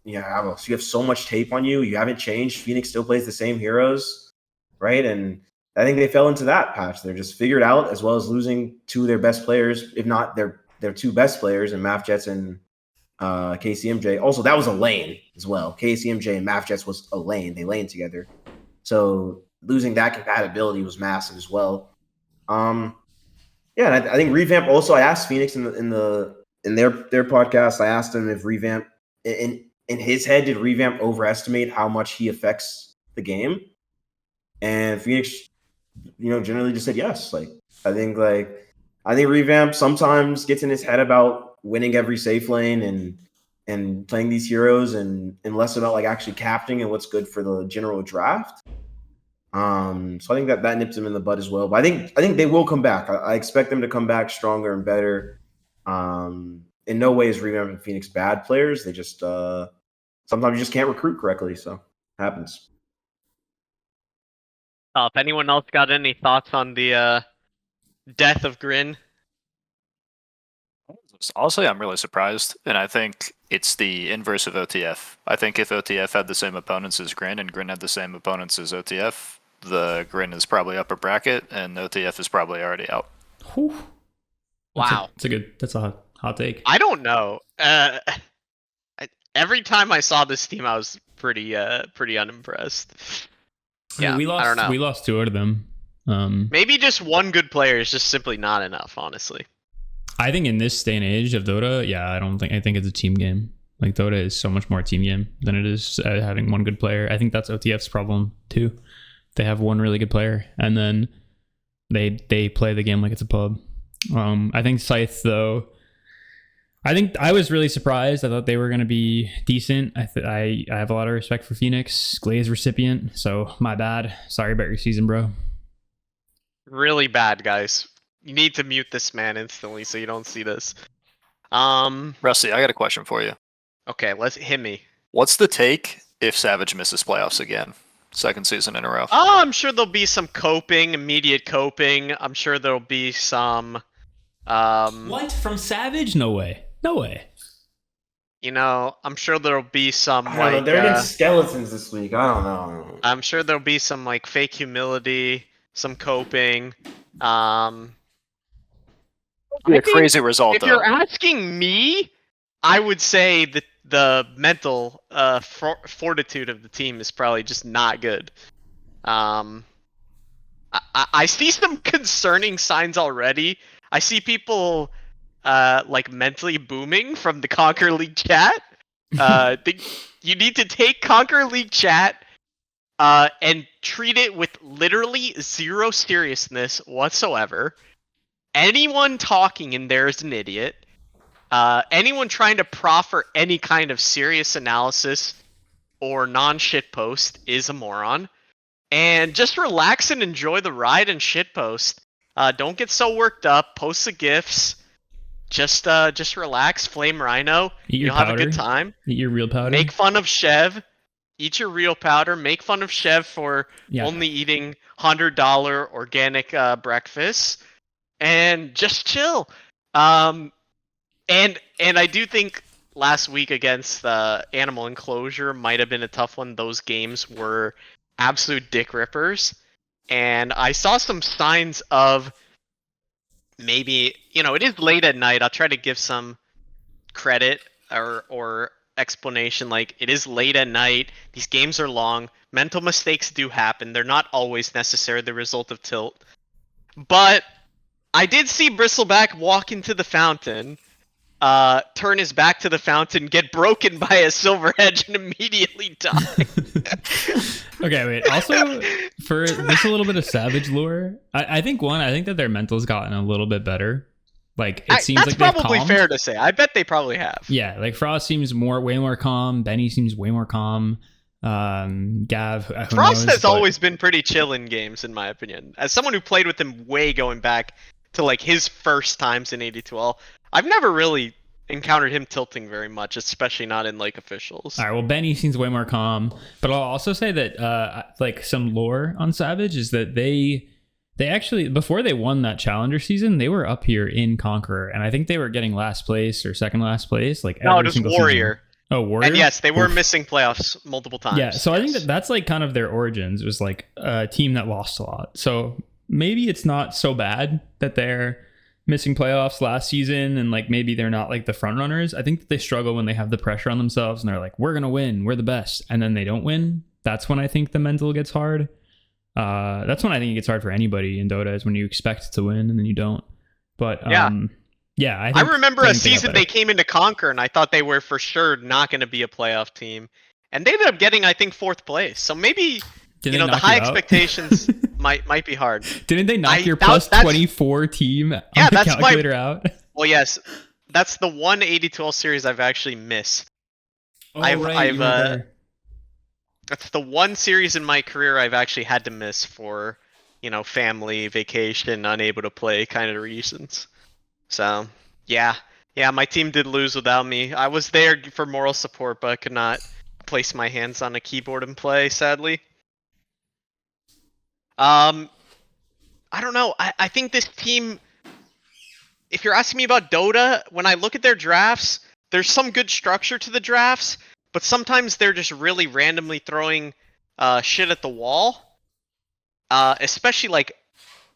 you have so much tape on you. You haven't changed. Phoenix still plays the same heroes, right? And I think they fell into that patch. They're just figured out, as well as losing two of their best players, if not their two best players, in Math Jets and KCMJ. Also, that was a lane as well. KCMJ and Math Jets was a lane. They laned together. So losing that compatibility was massive as well. Yeah, and I think Revamp also. I asked Phoenix in their podcast. I asked him if Revamp in his head did Revamp overestimate how much he affects the game, and Phoenix, generally just said yes. I think Revamp sometimes gets in his head about winning every safe lane and playing these heroes and less about like actually captaining and what's good for the general draft. So I think that nips him in the bud as well. But I think they will come back. I expect them to come back stronger and better. In no way is Revamp and Phoenix bad players. They just sometimes you just can't recruit correctly. So it happens. If anyone else got any thoughts on the death of Grin? Honestly, I'm really surprised, and I think it's the inverse of OTF. I think if OTF had the same opponents as Grin and Grin had the same opponents as OTF, the Grin is probably upper bracket and OTF is probably already out. Whew. Wow. That's a hot take. I don't know. Every time I saw this team, I was pretty unimpressed. Yeah, we lost. I don't know. We lost two out of them. Maybe just one good player is just simply not enough, honestly. I think in this day and age of Dota, I think it's a team game. Like Dota is so much more team game than it is having one good player. I think that's OTF's problem too. They have one really good player, and then they play the game like it's a pub. I think Scythe, though, I was really surprised. I thought they were going to be decent. I have a lot of respect for Phoenix, Glaze recipient, so my bad. Sorry about your season, bro. Really bad, guys. You need to mute this man instantly so you don't see this. Rusty, I got a question for you. Okay, let's hit me. What's the take if Savage misses playoffs again? Second season in a row. Oh, I'm sure there'll be some coping, immediate coping. I'm sure there'll be some... What? From Savage? No way. No way. I'm sure there'll be some, I don't know. They're against skeletons this week. I don't know. I'm sure there'll be some, fake humility, some coping. A crazy result, if you're asking me, I would say that the mental fortitude of the team is probably just not good. I see some concerning signs already. I see people mentally booming from the Conquer League chat. You need to take Conquer League chat and treat it with literally zero seriousness whatsoever. Anyone talking in there is an idiot. Anyone trying to proffer any kind of serious analysis or non-shitpost is a moron. And just relax and enjoy the ride and shitpost. Don't get so worked up. Post the GIFs. Just relax. Flame Rhino. You'll have a good time. Eat your real powder. Make fun of Chev. Eat your real powder. Make fun of Chev for only eating $100 organic breakfast. And just chill. And I do think last week against Animal Enclosure might have been a tough one. Those games were absolute dick rippers. And I saw some signs of maybe, it is late at night. I'll try to give some credit or explanation. It is late at night. These games are long. Mental mistakes do happen. They're not always necessarily the result of tilt. But I did see Bristleback walk into the fountain, turn his back to the fountain, get broken by a silver hedge, and immediately die. Okay, wait. Also, for this a little bit of Savage lore, I think that their mental's gotten a little bit better. It seems that's like probably fair to say. I bet they probably have. Yeah, Frost seems way more calm. Benny seems way more calm. Gav, Frost has always been pretty chill in games, in my opinion. As someone who played with him way going back to his first times in 82L, I've never really encountered him tilting very much, especially not in officials. All right, well, Benny seems way more calm, but I'll also say that some lore on Savage is that they actually, before they won that Challenger season, they were up here in Conqueror, and I think they were getting last place or second last place. No, it was Warrior. Oh, Warrior. And yes, they were Oof. missing playoffs multiple times. Yeah, so I think yes. that's like kind of their origins. It was like a team that lost a lot. So maybe it's not so bad that they're missing playoffs last season and like maybe they're not like the front runners. I think that they struggle when they have the pressure on themselves and they're like, we're gonna win, we're the best, and then they don't win. That's when I think the mental gets hard. That's when I think it gets hard for anybody in Dota, is when you expect to win and then you don't. But yeah, I remember a season they came into Conquer, and I thought they were for sure not going to be a playoff team, and they ended up getting, I think, 4th place. So maybe the high expectations might be hard. Didn't they knock your plus 24 team on the calculator out? Well, yes, that's the one 80-12 series I've actually missed. Oh, right, that's the one series in my career I've actually had to miss for, family, vacation, unable to play kind of reasons. So, yeah, my team did lose without me. I was there for moral support, but I could not place my hands on a keyboard and play, sadly. I don't know. I think this team, if you're asking me about Dota, when I look at their drafts, there's some good structure to the drafts, but sometimes they're just really randomly throwing shit at the wall. Especially like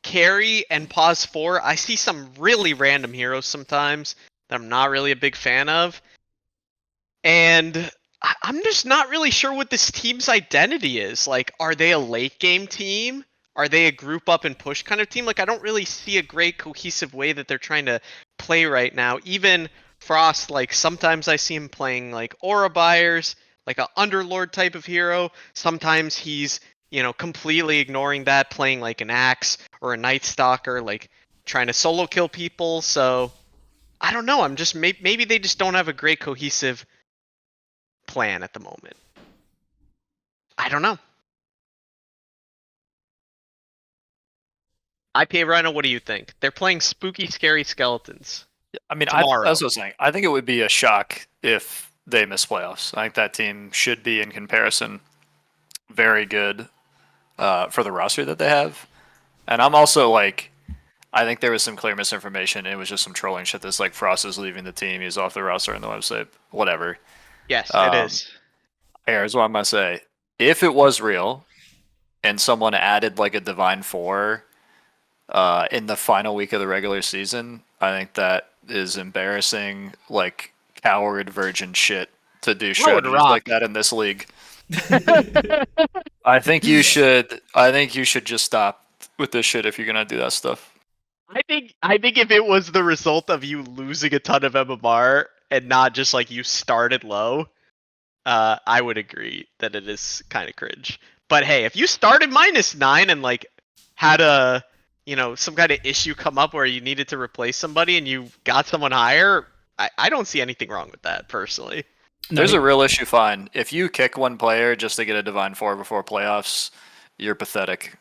Carry and Pause 4, I see some really random heroes sometimes that I'm not really a big fan of. And I'm just not really sure what this team's identity is. Like, are they a late game team? Are they a group up and push kind of team? Like, I don't really see a great cohesive way that they're trying to play right now. Even Frost, like, sometimes I see him playing like Aura Buyers, like a Underlord type of hero. Sometimes he's completely ignoring that, playing like an Axe or a Night Stalker, like trying to solo kill people. So I don't know. I'm just maybe they just don't have a great cohesive plan at the moment. I don't know. IPA Rhino, what do you think? They're playing spooky, scary skeletons. I mean, that's what I was saying. I think it would be a shock if they miss playoffs. I think that team should be, in comparison, very good for the roster that they have. And I'm also like, I think there was some clear misinformation. It was just some trolling shit that's like Frost is leaving the team, he's off the roster on the website, whatever. Yes, it is. Here's what I'm going to say. If it was real and someone added like a Divine 4 in the final week of the regular season, I think that is embarrassing, like coward virgin shit to do strategies like that in this league. I think you should just stop with this shit if you're gonna do that stuff. I think if it was the result of you losing a ton of MMR and not just like you started low, I would agree that it is kind of cringe. But hey, if you started -9 and like had a some kind of issue come up where you needed to replace somebody and you got someone higher, I don't see anything wrong with that personally. There's a real issue, fine. If you kick one player just to get a Divine 4 before playoffs, you're pathetic.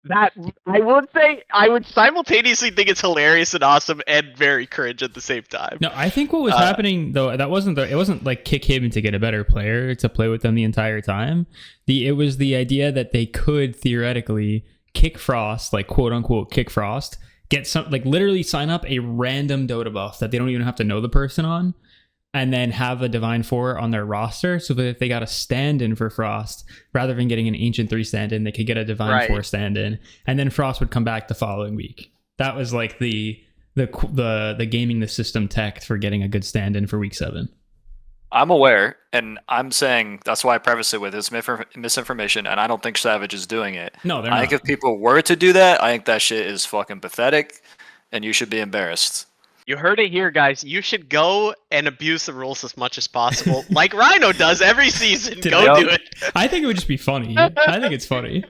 That I would simultaneously think it's hilarious and awesome and very cringe at the same time. No, I think what was happening though, it wasn't like kick him to get a better player to play with them the entire time. It was the idea that they could theoretically kick Frost, like quote unquote kick Frost, get some like literally sign up a random Dota buff that they don't even have to know the person on, and then have a Divine 4 on their roster so that if they got a stand-in for Frost, rather than getting an Ancient 3 stand-in, they could get a Divine 4 stand-in, and then Frost would come back the following week. That was like the gaming the system tech for getting a good stand-in for week 7. I'm aware, and I'm saying that's why I preface it with it's misinformation, and I don't think Savage is doing it. No, they're not. I think if people were to do that, I think that shit is fucking pathetic, and you should be embarrassed. You heard it here, guys. You should go and abuse the rules as much as possible, like Rhino does every season. Go do it. I think it would just be funny. I think it's funny.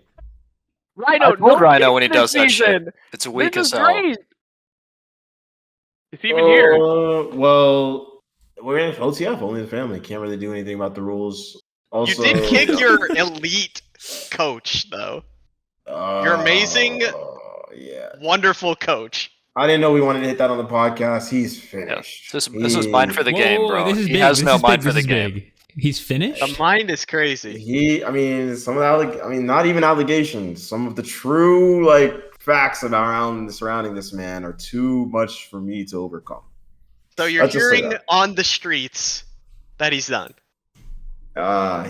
Rhino, I told Rhino when he does that shit. It's weak as hell. Great. It's even here. Well, we're in OTF, only the family. Can't really do anything about the rules. Also, you did kick your elite coach, though. You're amazing, wonderful coach. I didn't know we wanted to hit that on the podcast. He's finished. Yeah. This is mind for the game, bro. This is he big. has this no is mind big. for This the is game. big. He's finished? The mind is crazy. Some of the not even allegations. Some of the true facts surrounding this man are too much for me to overcome. So you're hearing on the streets that he's done?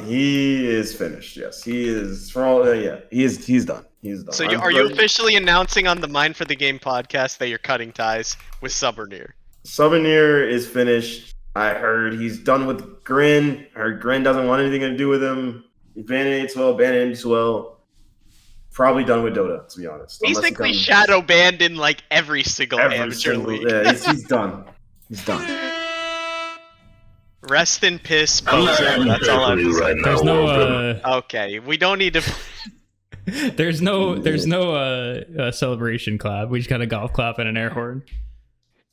He is finished. Yes, he is. For all, yeah, he's done. He's done. So are you officially announcing on the Mind for the Game podcast that you're cutting ties with Subernier? Subernier is finished. I heard he's done with Grin. I heard Grin doesn't want anything to do with him. Band-Aids well, Band-Aids well. Probably done with Dota, to be honest. Basically shadow banned in like every single amateur league. Yeah, he's done. He's done. Rest in piss, Bozo. That's all I'm saying. Right, there's no Okay, we don't need to. there's no celebration clap. We just got a golf clap and an air horn.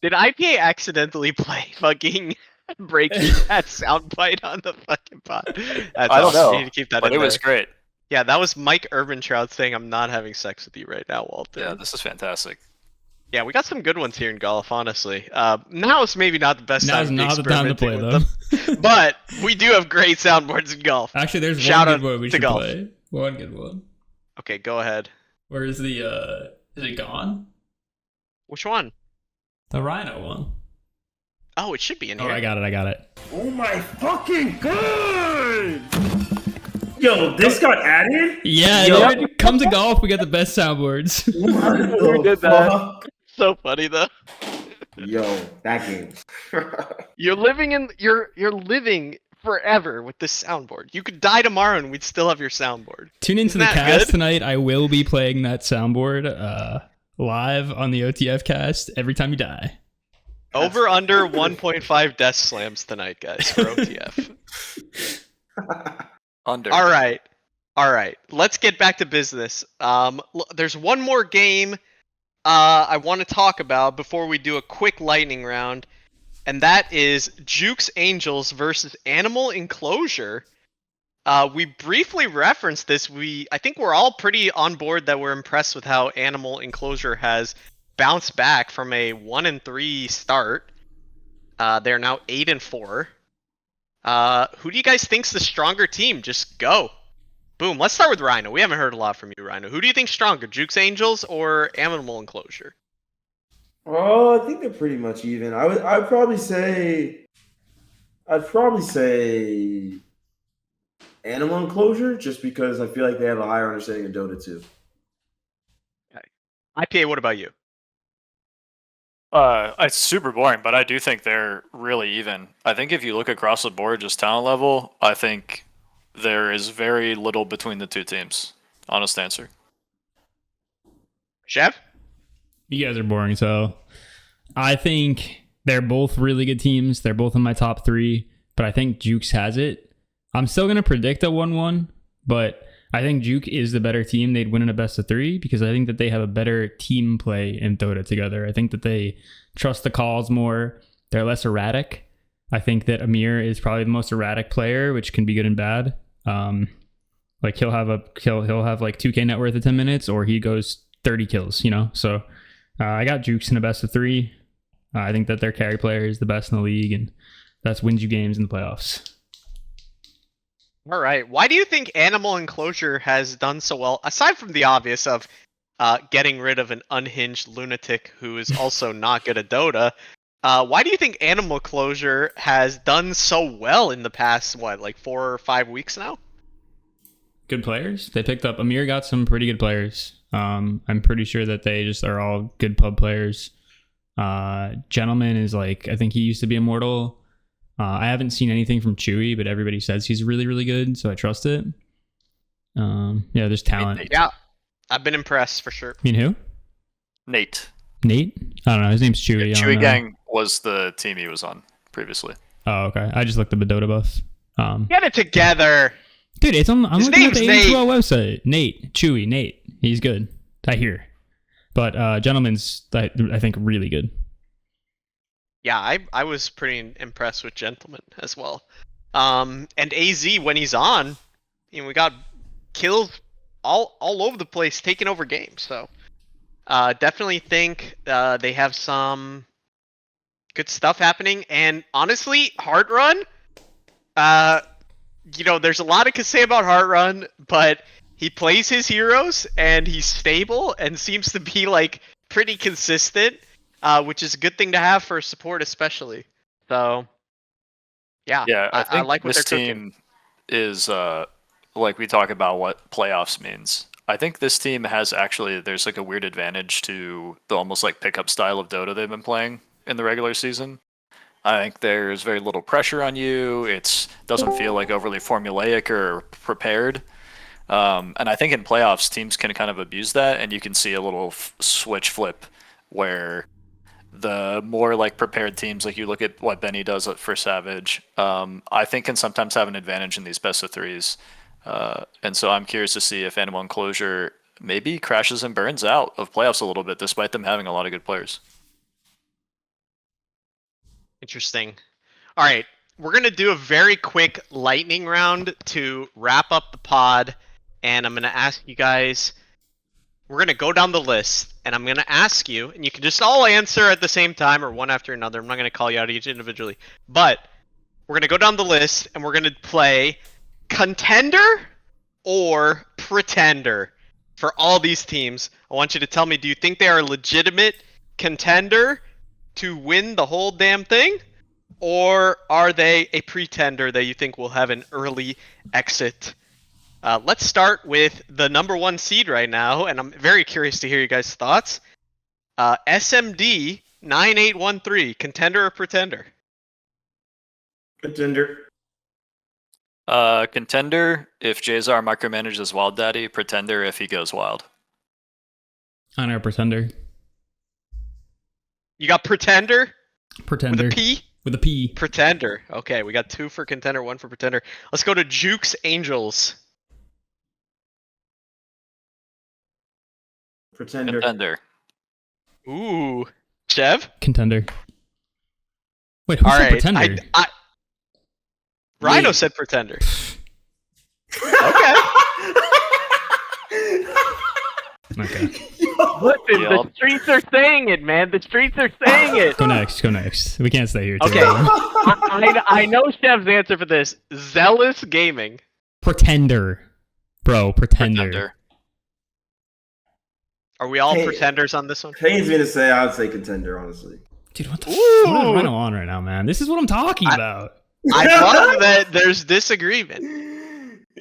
Did IPA accidentally play fucking breaking that soundbite on the fucking pod? That's I don't know. You need to keep that but in it was there. great. Yeah, that was Mike Urbantrout saying, "I'm not having sex with you right now, Walter." Yeah, this is fantastic. Yeah, we got some good ones here in golf, honestly. Now is maybe not the best time Now's to be not the time to play experimenting them. with but we do have great soundboards in golf. Actually, there's Shout one out good one we to should golf. play. One good one. Okay, go ahead. Where is the is it gone? Which one? The Rhino one. Oh, it should be in Oh, here. I got it. Oh my fucking god! Yo, this got added? Yeah, Yo. dude, come to golf. We got the best soundboards. Who did that? So funny though. Yo, that game. You're living forever with this soundboard. You could die tomorrow and we'd still have your soundboard. Tune into Isn't the that cast good? tonight. I will be playing that soundboard live on the OTF cast every time you die. Over under 1.5 death slams tonight, guys, for OTF. Under. All right. Let's get back to business. There's one more game I want to talk about before we do a quick lightning round, and that is Juke's Angels versus Animal Enclosure. We briefly referenced this. I think we're all pretty on board that we're impressed with how Animal Enclosure has bounced back from a 1-3 start. They're now 8-4. Who do you guys think's the stronger team? Just go. Boom. Let's start with Rhino. We haven't heard a lot from you, Rhino. Who do you think's stronger, Juke's Angels or Animal Enclosure? Oh, I think they're pretty much even. I'd probably say Animal Enclosure, just because I feel like they have a higher understanding of Dota 2. Okay. IPA, what about you? It's super boring, but I do think they're really even. I think if you look across the board, just talent level, I think there is very little between the two teams. Honest answer. Chef? You guys are boring, so I think they're both really good teams. They're both in my top 3, but I think Jukes has it. I'm still going to predict a 1-1, but I think Juke is the better team. They'd win in a best of 3 because I think that they have a better team play in Dota together. I think that they trust the calls more. They're less erratic. I think that Amir is probably the most erratic player, which can be good and bad. Like he'll have like 2K net worth in 10 minutes, or he goes 30 kills, you know? So I got Jukes in a best of 3. I think that their carry player is the best in the league, and that's wins you games in the playoffs. All right. Why do you think Animal Enclosure has done so well, aside from the obvious of getting rid of an unhinged lunatic who is also not good at Dota? Why do you think Animal Enclosure has done so well in the past, like 4 or 5 weeks now? Good players. They picked up. Amir got some pretty good players. I'm pretty sure that they just are all good pub players. Gentleman is like, I think he used to be Immortal. I haven't seen anything from Chewy, but everybody says he's really, really good, so I trust it. Yeah, there's talent. Yeah, I've been impressed for sure. You mean who? Nate. Nate? I don't know. His name's Chewy. Chewy Gang was the team he was on previously. Oh, okay. I just looked up a Dota buff. Get it together. Dude, it's on. I'm His looking at the name's Nate. A2L website. Nate, Chewy, Nate. He's good. I hear. But Gentleman's, I think, really good. Yeah, I was pretty impressed with Gentleman as well. And AZ, when he's on, we got kills all over the place, taking over games. So definitely think they have some good stuff happening. And honestly, Hard Run, there's a lot I could say about Hard Run, but he plays his heroes and he's stable and seems to be like pretty consistent. Which is a good thing to have for support, especially. So, Yeah, Yeah, I I think like what this they're cooking. team is like we talk about what playoffs means. I think this team has actually there's like a weird advantage to the almost like pickup style of Dota they've been playing in the regular season. I think there's very little pressure on you. It doesn't feel like overly formulaic or prepared. And I think in playoffs, teams can kind of abuse that, and you can see a little switch flip where the more like prepared teams, like you look at what Benny does for Savage, I think can sometimes have an advantage in these best of threes. And so I'm curious to see if Animal Enclosure maybe crashes and burns out of playoffs a little bit, despite them having a lot of good players. Interesting. All right, we're gonna do a very quick lightning round to wrap up the pod, and I'm gonna ask you guys. We're gonna go down the list, and I'm gonna ask you, and you can just all answer at the same time or one after another. I'm not gonna call you out each individually, but we're gonna go down the list, and we're gonna play contender or pretender for all these teams. I want you to tell me: do you think they are a legitimate contender to win the whole damn thing? Or are they a pretender that you think will have an early exit? Let's start with the number 1 seed right now, and I'm very curious to hear you guys' thoughts. SMD 9813, contender or pretender? Contender. Contender if Jazar micromanages Wild Daddy. Pretender if he goes wild. I know pretender. You got pretender Pretender. with a P? With a P. Pretender. Okay, we got 2 for contender, 1 for pretender. Let's go to Jukes Angels. Pretender. Contender. Ooh. Chev? Contender. Wait, who All said right. pretender? Rhino Me. said pretender. Okay. Okay. Listen, Yup. the streets are saying it, man. The streets are saying it. Go next. Go next. We can't stay here too Okay. long. I know Chev's answer for this. Zealous Gaming. Pretender. Bro, pretender. Pretender. Are we all Hey. pretenders on this one? Pains me to say I would say contender, honestly. Dude, what the Ooh. what is Rhino on right now, man? This is what I'm talking about. I love that there's disagreement.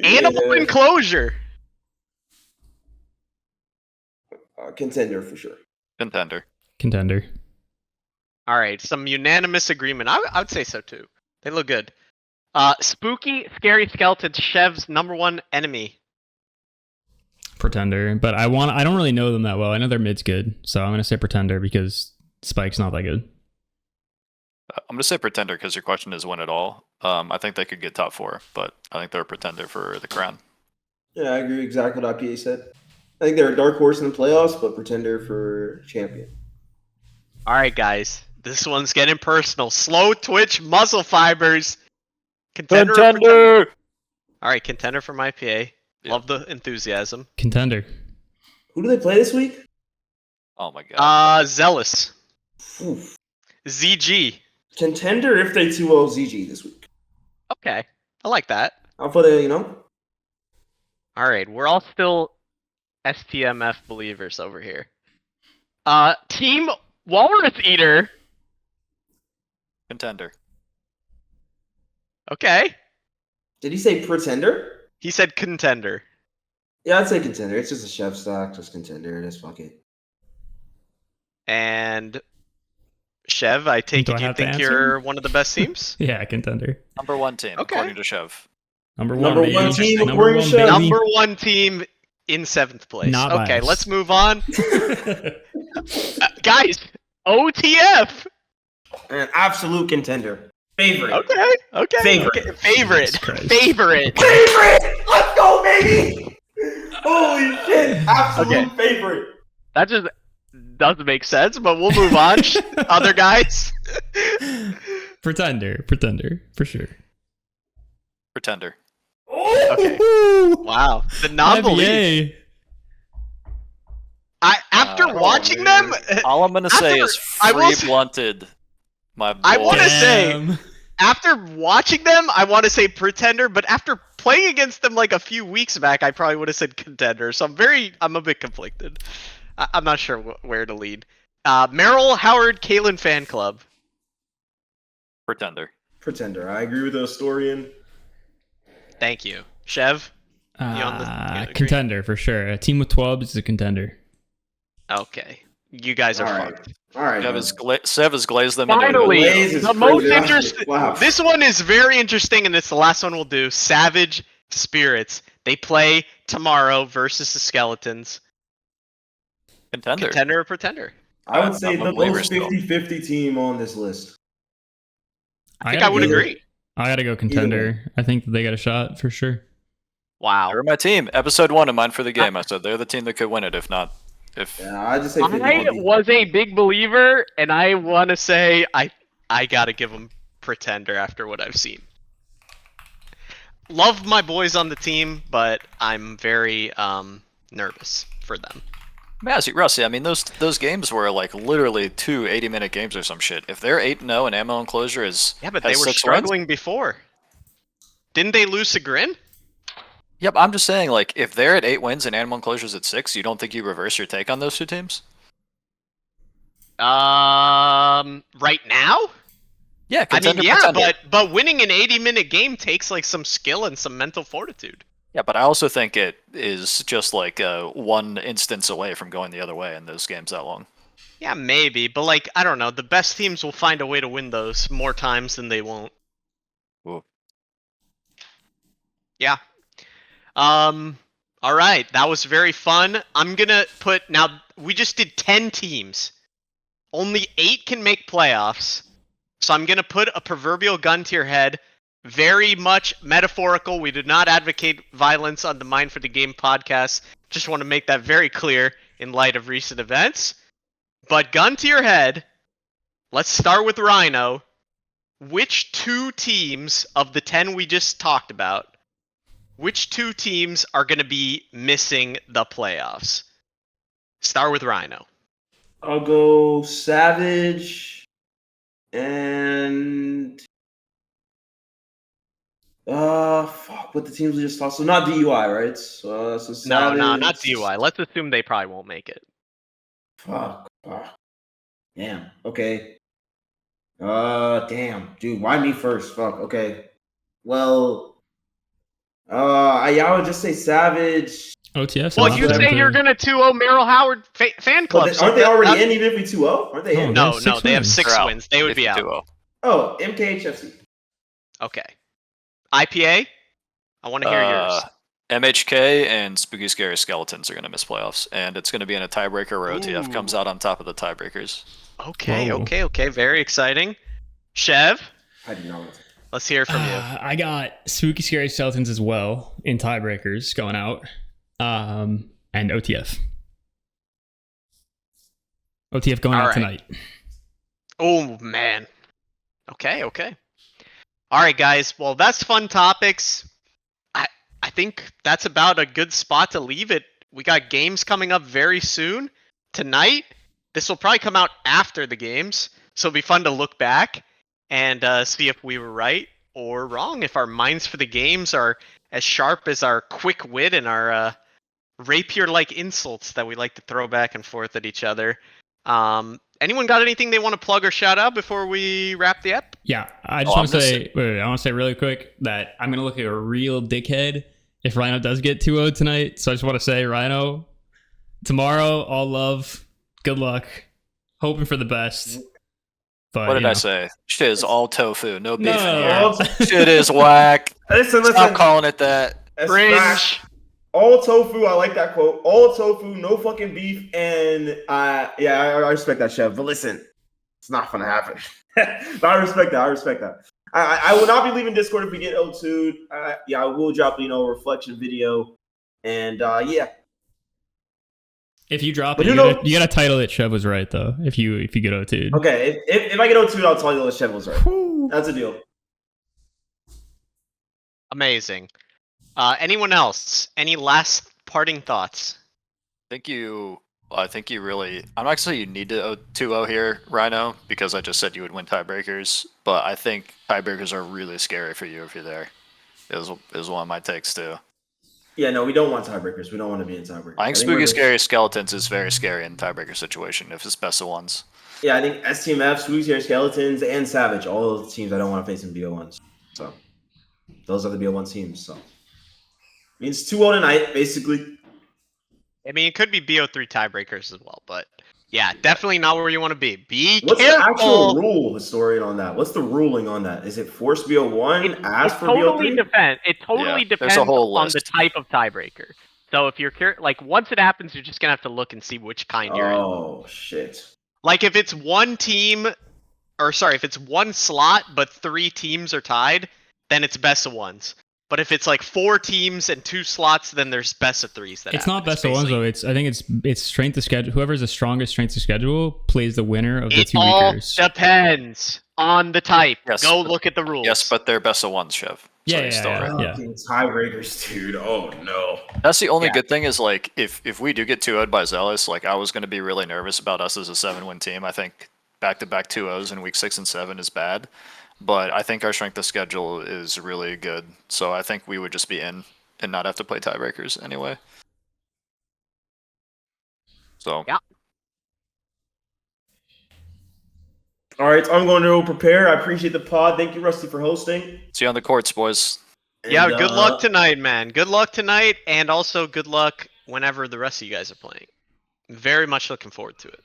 Animal Enclosure. Contender for sure. Contender. Contender. All right, some unanimous agreement. I would say so too. They look good. Spooky, Scary Skeleton, Chev's number 1 enemy. Pretender. But I don't really know them that well. I know their mid's good, so I'm gonna say pretender because Spike's not that good. I'm going to say pretender because your question is win it all. I think they could get top 4, but I think they're a pretender for the crown. Yeah, I agree exactly what IPA said. I think they're a dark horse in the playoffs, but pretender for champion. All right, guys. This one's getting personal. Slow twitch muscle fibers. Contender. Or pretender? All right, contender for my PA. Yeah. Love the enthusiasm. Contender. Who do they play this week? Oh my god. Zealous. Oof. ZG. Contender if they 2-0 ZG this week. Okay, I like that. I'll put it, All right, we're all still STMF believers over here. Team Walrus Eater. Contender. Okay. Did he say pretender? He said contender. Yeah, I'd say contender. It's just a chef stock, just contender. Just fuck it. And Chev, I take Do it I you have to think answer? you're one of the best teams? Yeah, contender. Number 1 team, Okay. according to Chev. Number one, Number baby. one team, Number according one, to Chef. baby. Number 1 team in 7th place. Not Okay, biased. let's move on. Guys, OTF. An absolute contender. Favorite. Okay. Favorite. Okay. Favorite. Jesus Christ. Favorite. Favorite! Let's go, baby! Holy shit! Absolute favorite. That just doesn't make sense, but we'll move on. Other guys. Pretender, for sure. Pretender. Okay. Wow. The non-belief. After watching them, All I'm going to say is I will free s- blunted my boy. I wanna say- Damn. after watching them, I want to say pretender, but after playing against them like a few weeks back, I probably would have said contender. So I'm a bit conflicted. I'm not sure where to lead. Merrill Howard Kalen fan club. Pretender. Pretender. I agree with the historian. Thank you. Chev? You on the agree? Contender for sure. A team with 12 is a contender. Okay. You guys are fucked. All right. Sev has glazed them into Finally, Glaze the is most crazy. interesting. Wow. This one is very interesting, and it's the last one we'll do. Savage Spirits. They play tomorrow versus the Skeletons. contender. Contender or pretender? I would say I'm a the believer most still. 50-50 team on this list. I think I would agree. I gotta go contender. I think they got a shot for sure. Wow. They're my team. Episode 1 of Mine for the Game. I said they're the team that could win it. If not, Yeah, I just say I 50-50. was a big believer, and I want to say I gotta give them pretender after what I've seen. Love my boys on the team, but I'm very nervous for them. Rusty, I mean, those games were like literally 2 80-minute games or some shit. If they're 8-0 and ammo enclosure is But has they were 6 struggling wins, before. Didn't they lose to Grin? Yep, I'm just saying, like, if they're at 8 wins and animal enclosure's at 6, you don't think you reverse your take on those two teams? Right now? Yeah, I mean, contender, yeah, pretender. but winning an 80-minute game takes like some skill and some mental fortitude. Yeah, but I also think it is just like one instance away from going the other way in those games that long. Yeah, maybe, but like I don't know, the best teams will find a way to win those more times than they won't. Ooh. Yeah. All right, that was very fun. I'm gonna put now. We just did 10 teams. Only 8 can make playoffs. So I'm gonna put a proverbial gun to your head. Very much metaphorical. We do not advocate violence on the Mind for the Game podcast. Just want to make that very clear in light of recent events. But gun to your head. Let's start with Rhino. Which 2 teams of the 10 we just talked about, which 2 teams are going to be missing the playoffs? Start with Rhino. I'll go Savage and fuck, what the teams we just talked. So not DUI, right? So Savage. No, not DUI. Let's assume they probably won't make it. Fuck. Damn. Okay. Damn, dude. Why me first? Fuck. Okay. Well, I would just say Savage. OTF. Well, you say you're gonna 2-0 Merrill Howard fan club. Aren't they already in even if we 2-0? Aren't they in? No. No, they have 6 They're out. wins. They would be out. 2-0. Oh, MKHFC. Okay. IPA? I want to hear yours. MHK and Spooky Scary Skeletons are going to miss playoffs, and it's going to be in a tiebreaker where OTF Ooh. comes out on top of the tiebreakers. Okay, Whoa. okay. Very exciting. Chev, I do not. let's hear from you. I got Spooky Scary Skeletons as well in tiebreakers going out. And OTF. OTF going All out right. tonight. Oh, man. Okay. All right, guys. Well, that's fun topics. I think that's about a good spot to leave it. We got games coming up very soon. Tonight, this will probably come out after the games, so it'll be fun to look back and see if we were right or wrong, if our minds for the games are as sharp as our quick wit and our rapier-like insults that we like to throw back and forth at each other. Anyone got anything they want to plug or shout out before we wrap the ep? Yeah, I just want to say, I want to say really quick that I'm going to look like a real dickhead if Rhino does get 2-0 tonight. So I just want to say, Rhino, tomorrow, all love, good luck, hoping for the best. But, What did I say? Shit is all tofu, no beef No. in here. Shit is whack. Listen. Stop calling it that. That's Cringe. fact. All tofu. I like that quote. All tofu, no fucking beef, and I respect that, Chef. But listen, it's not gonna happen. But I respect that. I will not be leaving Discord if we get O2'd. I will drop reflection video, and yeah. if you drop But it, you you gotta title it Chev was right, though, if you get O2'd. Okay, if I get O2'd, I'll tell you that Chef was right. That's a deal. Amazing. Anyone else? Any last parting thoughts? I think you really. I'm not saying you need to 2-0 here, Rhino, because I just said you would win tiebreakers. But I think tiebreakers are really scary for you if you're there. Is one of my takes too. Yeah, no, we don't want tiebreakers. We don't want to be in tiebreakers. I think Spooky Scary Skeletons is very scary in tiebreaker situation if it's best of ones. Yeah, I think STMF, Spooky Scary Skeletons, and Savage, all those teams I don't want to face in BO1s. So those are the BO1 teams. So means 2-0 tonight, basically. I mean, it could be BO3 tiebreakers as well, but yeah, definitely not where you want to be. Be What's careful. the actual rule, historian, on that? What's the ruling on that? Is it force BO1? Ask for totally BO3? depends. It totally depends there's a whole on the list. type of tiebreaker. So if you're like once it happens, you're just gonna have to look and see which kind you're in. Oh shit! Like if it's one team, or sorry, if it's one slot but 3 teams are tied, then it's best of ones. But if it's like 4 teams and 2 slots, then there's best of 3s. It's not best of ones though. I think it's strength of schedule. Whoever's the strongest strength of schedule plays the winner of the 2 weekers. It all depends on the type. Yes, Go but- look at the rules. Yes, but they're best of ones, Chev. Yeah. Fucking tiebreakers, dude. Oh no. That's the only good thing is like if we do get 2-0'd by Zealous, like I was going to be really nervous about us as a 7-win team. I think back-to-back 2-0s in week 6 and 7 is bad, but I think our strength of schedule is really good. So I think we would just be in and not have to play tiebreakers anyway. So Yeah. All right, I'm going to go prepare. I appreciate the pod. Thank you, Rusty, for hosting. see you on the courts, boys. Yeah, And, good luck tonight, man. Good luck tonight, and also good luck whenever the rest of you guys are playing. Very much looking forward to it.